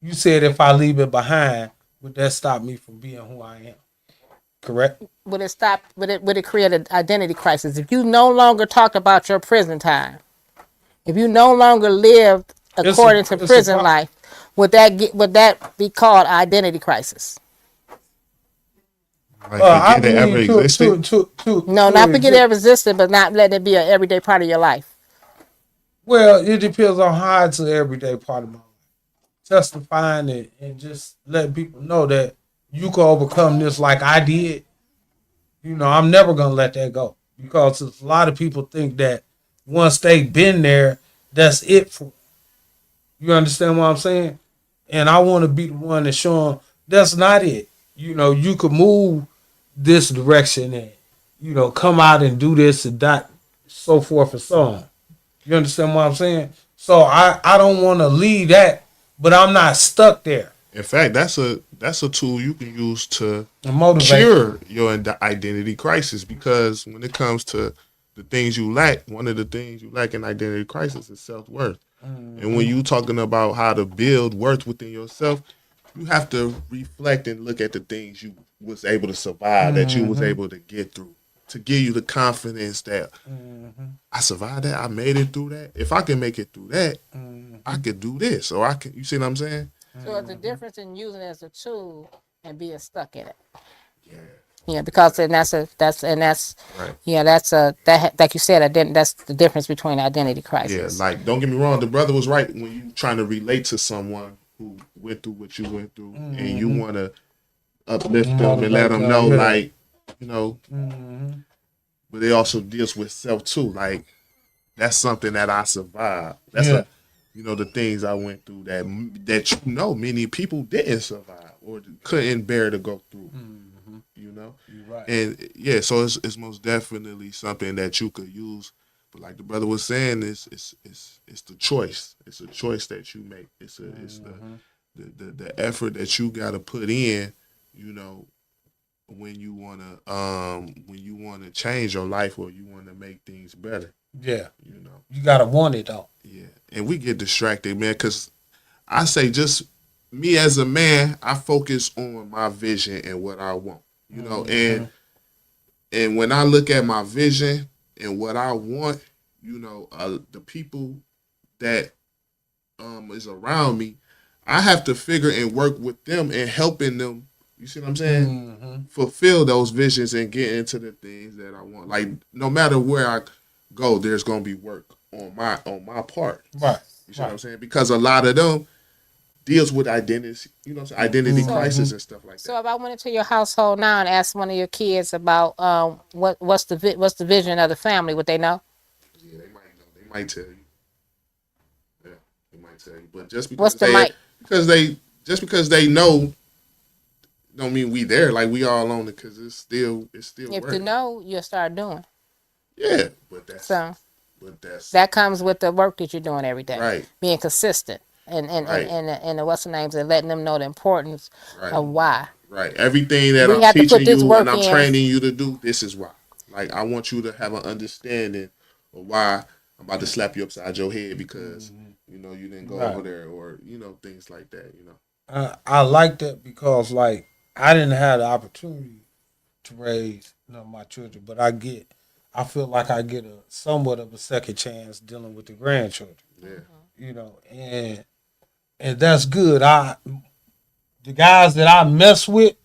you said if I leave it behind, would that stop me from being who I am? Correct. Would it stop? Would it create an identity crisis if you no longer talked about your prison time? If you no longer lived according to it's a prison pro- life, would that be called identity crisis? Like, I forget it ever believe existed. No, not forget it resisted, but not letting it be an everyday part of your life. Well, it depends on how it's an everyday part of my life. Testifying it and just letting people know that you can overcome this like I did. You know, I'm never gonna let that go because a lot of people think that once they've been there, that's it for. You understand what I'm saying? And I want to be the one to show them that's not it. You know, you could move this direction and come out and do this and that, so forth and so on. You understand what I'm saying? So I don't want to leave that, but I'm not stuck there. In fact, that's a tool you can use to And motivate. cure your identity crisis, because when it comes to the things you lack, one of the things you lack in identity crisis is self-worth. And when you talking about how to build worth within yourself, you have to reflect and look at the things you was able to survive, that you was able to get through, to give you the confidence that I survived that, I made it through that. If I can make it through that, I could do this. Or I can, you see what I'm saying? So it's the difference in using it as a tool and being stuck in it. Yeah, because that's Right. yeah, that like you said, that's the difference between identity Yeah, crisis. like, don't get me wrong, the brother was right when you trying to relate to someone who went through what you went through, and you want to uplift them and let them know, Yeah. like, but it also deals with self too. Like, that's something that I survived. That's the things I went through that many people didn't survive or couldn't bear to go through. You're right. And so it's most definitely something that you could use. But like the brother was saying, it's the choice. It's a choice that you make. It's the effort that you got to put in. When you wanna change your life or you wanna make things better. Yeah. You gotta want it though. Yeah, and we get distracted, man. Because I say, just me as a man, I focus on my vision and what I want. And when I look at my vision and what I want, the people that is around me, I have to figure and work with them and helping them. You see what I'm saying? Fulfill those visions and get into the things that I want. Like, no matter where I go, there's gonna be work on my part. Right. You see what I'm saying? Because a lot of them deals with identity, identity crisis and stuff like that. So if I went into your household now and asked one of your kids about what's the vision of the family, would they know? Yeah, they might know. They might tell you. Yeah, they might tell you. But just What's because the mic? because they know, don't mean we there. Like, we all on it, because it's still If work. you know, you'll start doing. Yeah, but So that's that comes with the work that you're doing every day. Right. Being consistent and Right. and the what's the names and letting them know the importance right. of why. Right. Everything that We I'm have to put teaching this you work and I'm in. training you to do, this is why. Like, I want you to have an understanding of why I'm about to slap you upside your head because, you didn't go Right. over there, or, things like that, I like that because like I didn't have the opportunity to raise my children, but I feel like I get a somewhat of a second chance dealing with the grandchildren. Yeah. And that's good. The guys that I mess with,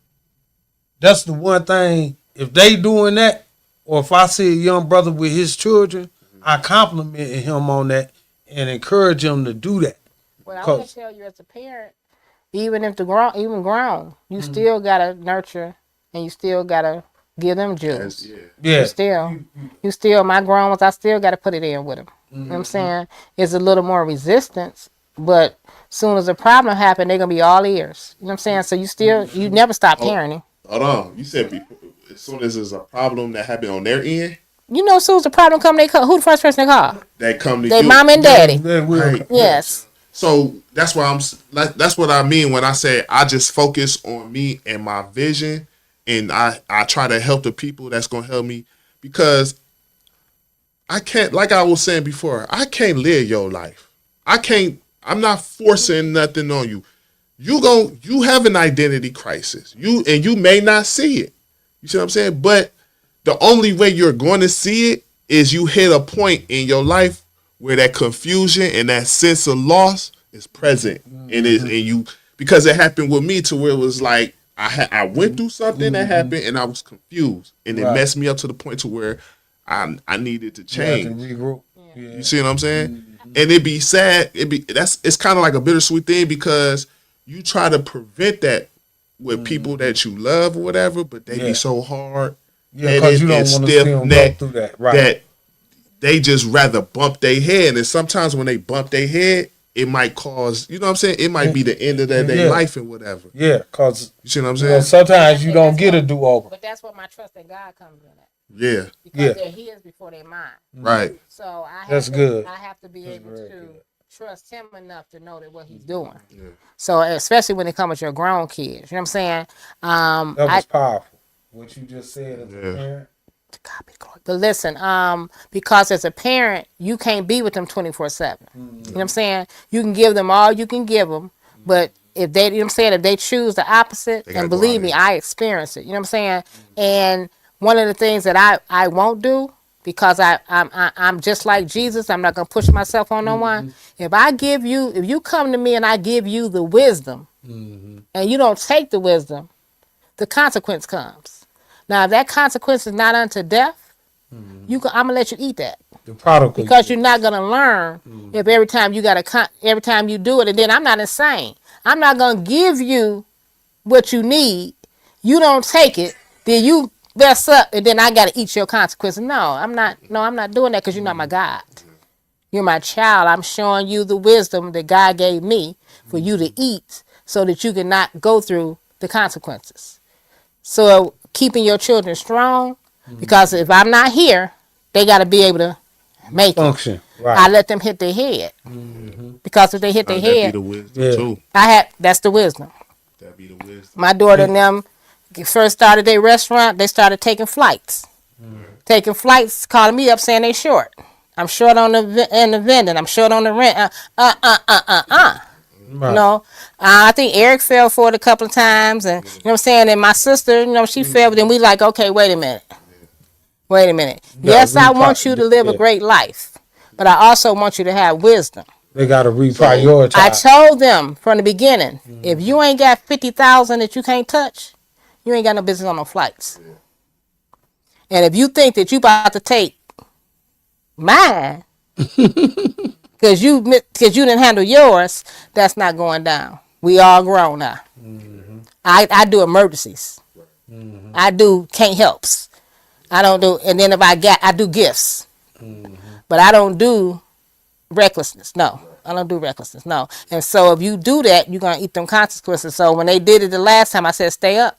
that's the one thing. If they doing that, or if I see a young brother with his children, I compliment him on that and encourage him to do that. Well, I want to tell you as a parent, even if even grown, you still gotta nurture and you still gotta give them juice. Yeah. You still, my grown ones, I still gotta put it in with them. You know what I'm saying? It's a little more resistance, but soon as a problem happen, they're gonna be all ears. You know what I'm saying? So you never stop parenting. Hold on. You said before, as soon as there's a problem that happened on their end, You know, as soon as the problem come, who the first person they call? that come to They you. mom and daddy. Right. Yes. So that's why that's what I mean when I say I just focus on me and my vision, and I try to help the people that's gonna help me, because I can't, like I was saying before, I can't live your life. I'm not forcing nothing on you. You have an identity crisis. You may not see it. You see what I'm saying? But the only way you're going to see it is you hit a point in your life where that confusion and that sense of loss is present, and you because it happened with me to where it was like I went through something that happened and I was confused, and it messed me up to the point to where I needed to change. You see what I'm saying? And it'd be sad. It's kind of like a bittersweet thing because you try to prevent that with people that you love or whatever, but they be so hard. Yeah, because you don't want to see them go through that. Right. That they just rather bump their head. And sometimes when they bump their head, it might cause, you know what I'm saying? It might be the end of their life and whatever. Yeah, because you see what I'm saying? Sometimes you don't get a do-over. But that's what my trust in God comes in at. Yeah. Because they're His before they're mine. Right. So I have to be able to trust Him enough to know that what He's doing. Yeah. So especially when it comes to your grown kids, you know what I'm saying? That was powerful. What you just said as a parent. But listen, because as a parent, you can't be with them 24/7. You know what I'm saying? You can give them all you can give them, but if they, you know what I'm saying, if they choose the opposite, and believe me, I experience it. You know what I'm saying? And one of the things that I won't do, because I'm just like Jesus, I'm not gonna push myself on no one. If you come to me and I give you the wisdom, and you don't take the wisdom, the consequence comes. Now, if that consequence is not unto death, I'm gonna let you eat that. The prodigal. Because you're not gonna learn if every time you do it, and then I'm not insane. I'm not gonna give you what you need. You don't take it, then you mess up, and then I gotta eat your consequences. No, I'm not doing that because you're not my God. You're my child. I'm showing you the wisdom that God gave me for you to eat, so that you can not go through the consequences. So keeping your children strong, because if I'm not here, they got to be able to make function. It. Right. I let them hit their head, because if they hit their head, be the wisdom too. That's the wisdom. That be the wisdom. My daughter and them first started their restaurant. They started taking flights, calling me up saying they short. I'm short on the vending. I'm short on the rent. Right. No, I think Eric fell for it a couple of times, and you know what I'm saying. And my sister, she fell. But then we like, okay, wait a minute. Yes, I want you to live a great life, but I also want you to have wisdom. They got to reprioritize. I told them from the beginning, if you ain't got 50,000 that you can't touch, you ain't got no business on no flights. And if you think that you about to take mine, because you didn't handle yours, that's not going down. We all grown now. I do emergencies. I do can't helps. I don't do, and then I do gifts. But I don't do recklessness. No, I don't do recklessness. No. And so if you do that, you're gonna eat them consequences. So when they did it the last time, I said, stay up.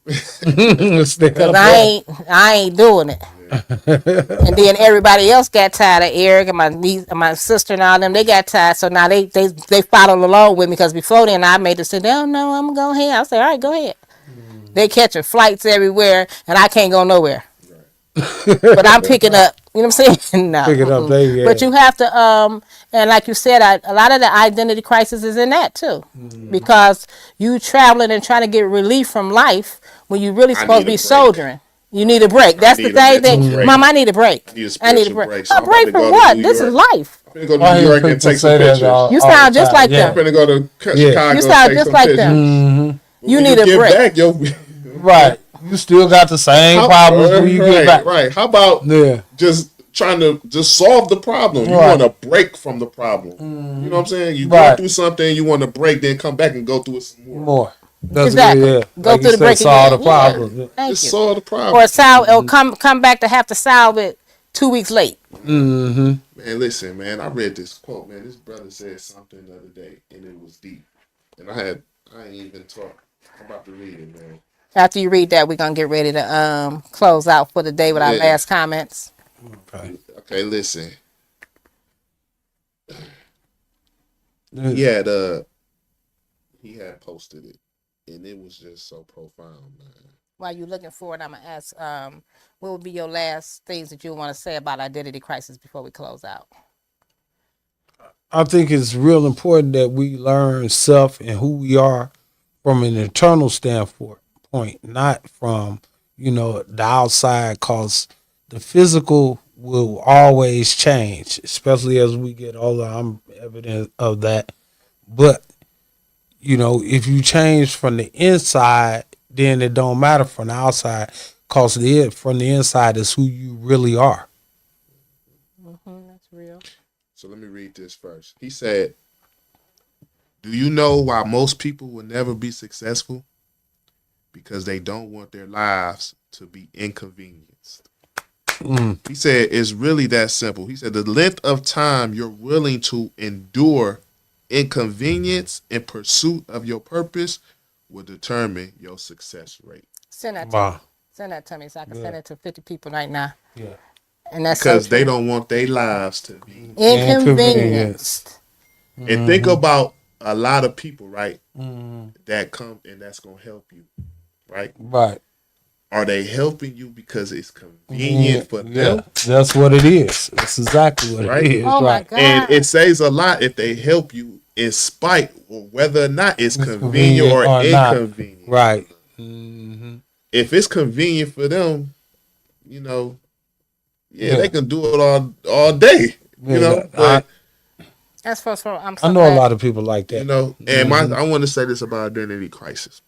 Because I ain't doing it. And then everybody else got tired of Eric and my niece and my sister and all them. They got tired, so now they followed along with me, because before then I made them say, no, I'm gonna go ahead. I said, all right, go ahead. They catching flights everywhere, and I can't go nowhere. But I'm picking up. You know what I'm saying? No. Picking up, yeah. But you have to, and like you said, a lot of the identity crisis is in that too, because you traveling and trying to get relief from life when you really supposed to be soldiering. You need a break. That's the thing that, Mom, I need a break. I need a break. A break from what? This is life. I'm going to go to New York and take some pictures. You sound just like them. I'm going to go to Chicago. You sound just like them. You need a break. Right. You still got the same problems when you get back. Right. How about just trying to just solve the problem? You want to break from the problem. You know what I'm saying? You go through something, you want to break, then come back and go through it some more. That's exactly. Good, go through the break solve the problem. Yeah. Thank just you. solve the problem. Or come back to have to solve it 2 weeks late. Man, listen, man. I read this quote, man. This brother said something the other day, and it was deep. And I ain't even talked. I'm about to read it, man. After you read that, we're gonna get ready to close out for the day with our last comments. Okay, listen. He had posted it, and it was just so profound, man. While you're looking for it, I'm gonna ask, what would be your last things that you want to say about identity crisis before we close out? I think it's real important that we learn self and who we are from an internal standpoint, not from, the outside, cause the physical will always change, especially as we get older. I'm evident of that. But, if you change from the inside, then it don't matter from the outside, cause from the inside is who you really are. That's real. So let me read this first. He said, "Do you know why most people will never be successful? Because they don't want their lives to be inconvenienced." He said, it's really that simple. He said, the length of time you're willing to endure inconvenience in pursuit of your purpose will determine your success rate. Send that to Wow. me. Send that to me so I can send it to 50 people right now. Yeah. And that's Because so they true. don't want their lives to be. Inconvenienced. And think about a lot of people, right, Mm-hmm. that come and that's going to help you, right? Right. Are they helping you because it's convenient for them? Yeah, that's what it is. That's exactly what Right? it is. Oh my right. God. And it says a lot if they help you in spite of whether or not it's convenient or not. inconvenient. Right. Mm-hmm. If it's convenient for them, Yeah. they can do it all day. Yeah, But That's for I'm so I know a glad. lot of people like that. and I want to say this about identity crisis.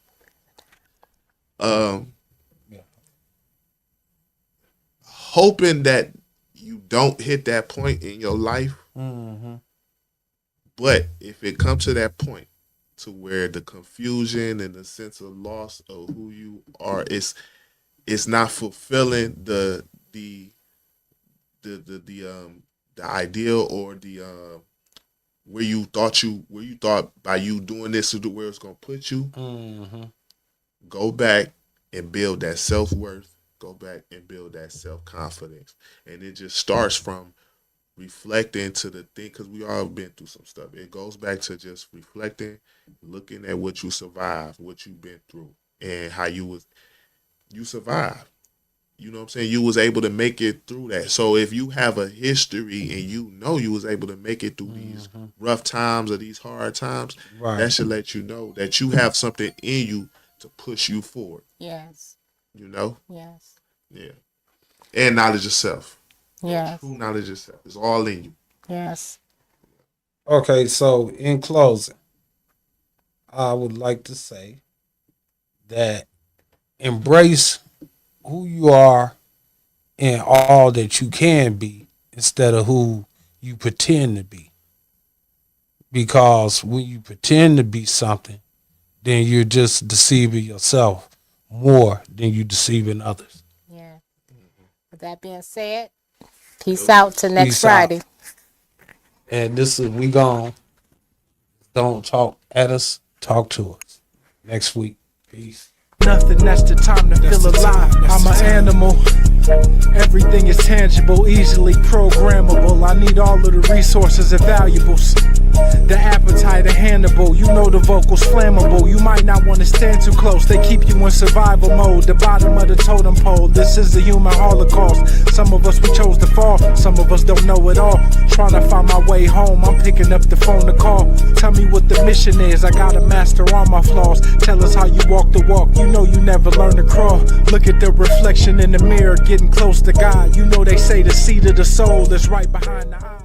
Hoping that you don't hit that point in your life, Mm-hmm. but if it comes to that point to where the confusion and the sense of loss of who you are it's not fulfilling the ideal or the where you thought by you doing this is where it's gonna put you. Mm-hmm. Go back and build that self-worth. Go back and build that self-confidence. And it just starts from reflecting to the thing, because we all been through some stuff. It goes back to just reflecting, looking at what you survived, what you've been through, and how you survived. You know what I'm saying? You was able to make it through that. So if you have a history and you was able to make it through these rough times or these hard times, Right. that should let you know that you have something in you to push you forward. Yes. Yeah. Yes. And knowledge of self. Yes. True knowledge of self. It's all in you. Yes. Okay, so in closing, I would like to say that embrace who you are and all that you can be instead of who you pretend to be. Because when you pretend to be something, then you're just deceiving yourself more than you deceiving others. Yeah. With that being said, peace out till next Peace out. Friday. And this is We Gone. Don't talk at us, talk to us. Next week. Peace. Nothing, that's the time to feel alive. I'm an animal. Everything is tangible, easily programmable. I need all of the resources and valuables. The appetite of Hannibal, you know the vocals flammable. You might not want to stand too close, they keep you in survival mode. The bottom of the totem pole, this is the human holocaust. Some of us we chose to fall, some of us don't know it all. Trying to find my way home, I'm picking up the phone to call. Tell me what the mission is, I gotta master all my flaws. Tell us how you walk the walk, you know you never learn to crawl. Look at the reflection in the mirror, getting close to God. You know they say the seat of the soul is right behind the eye.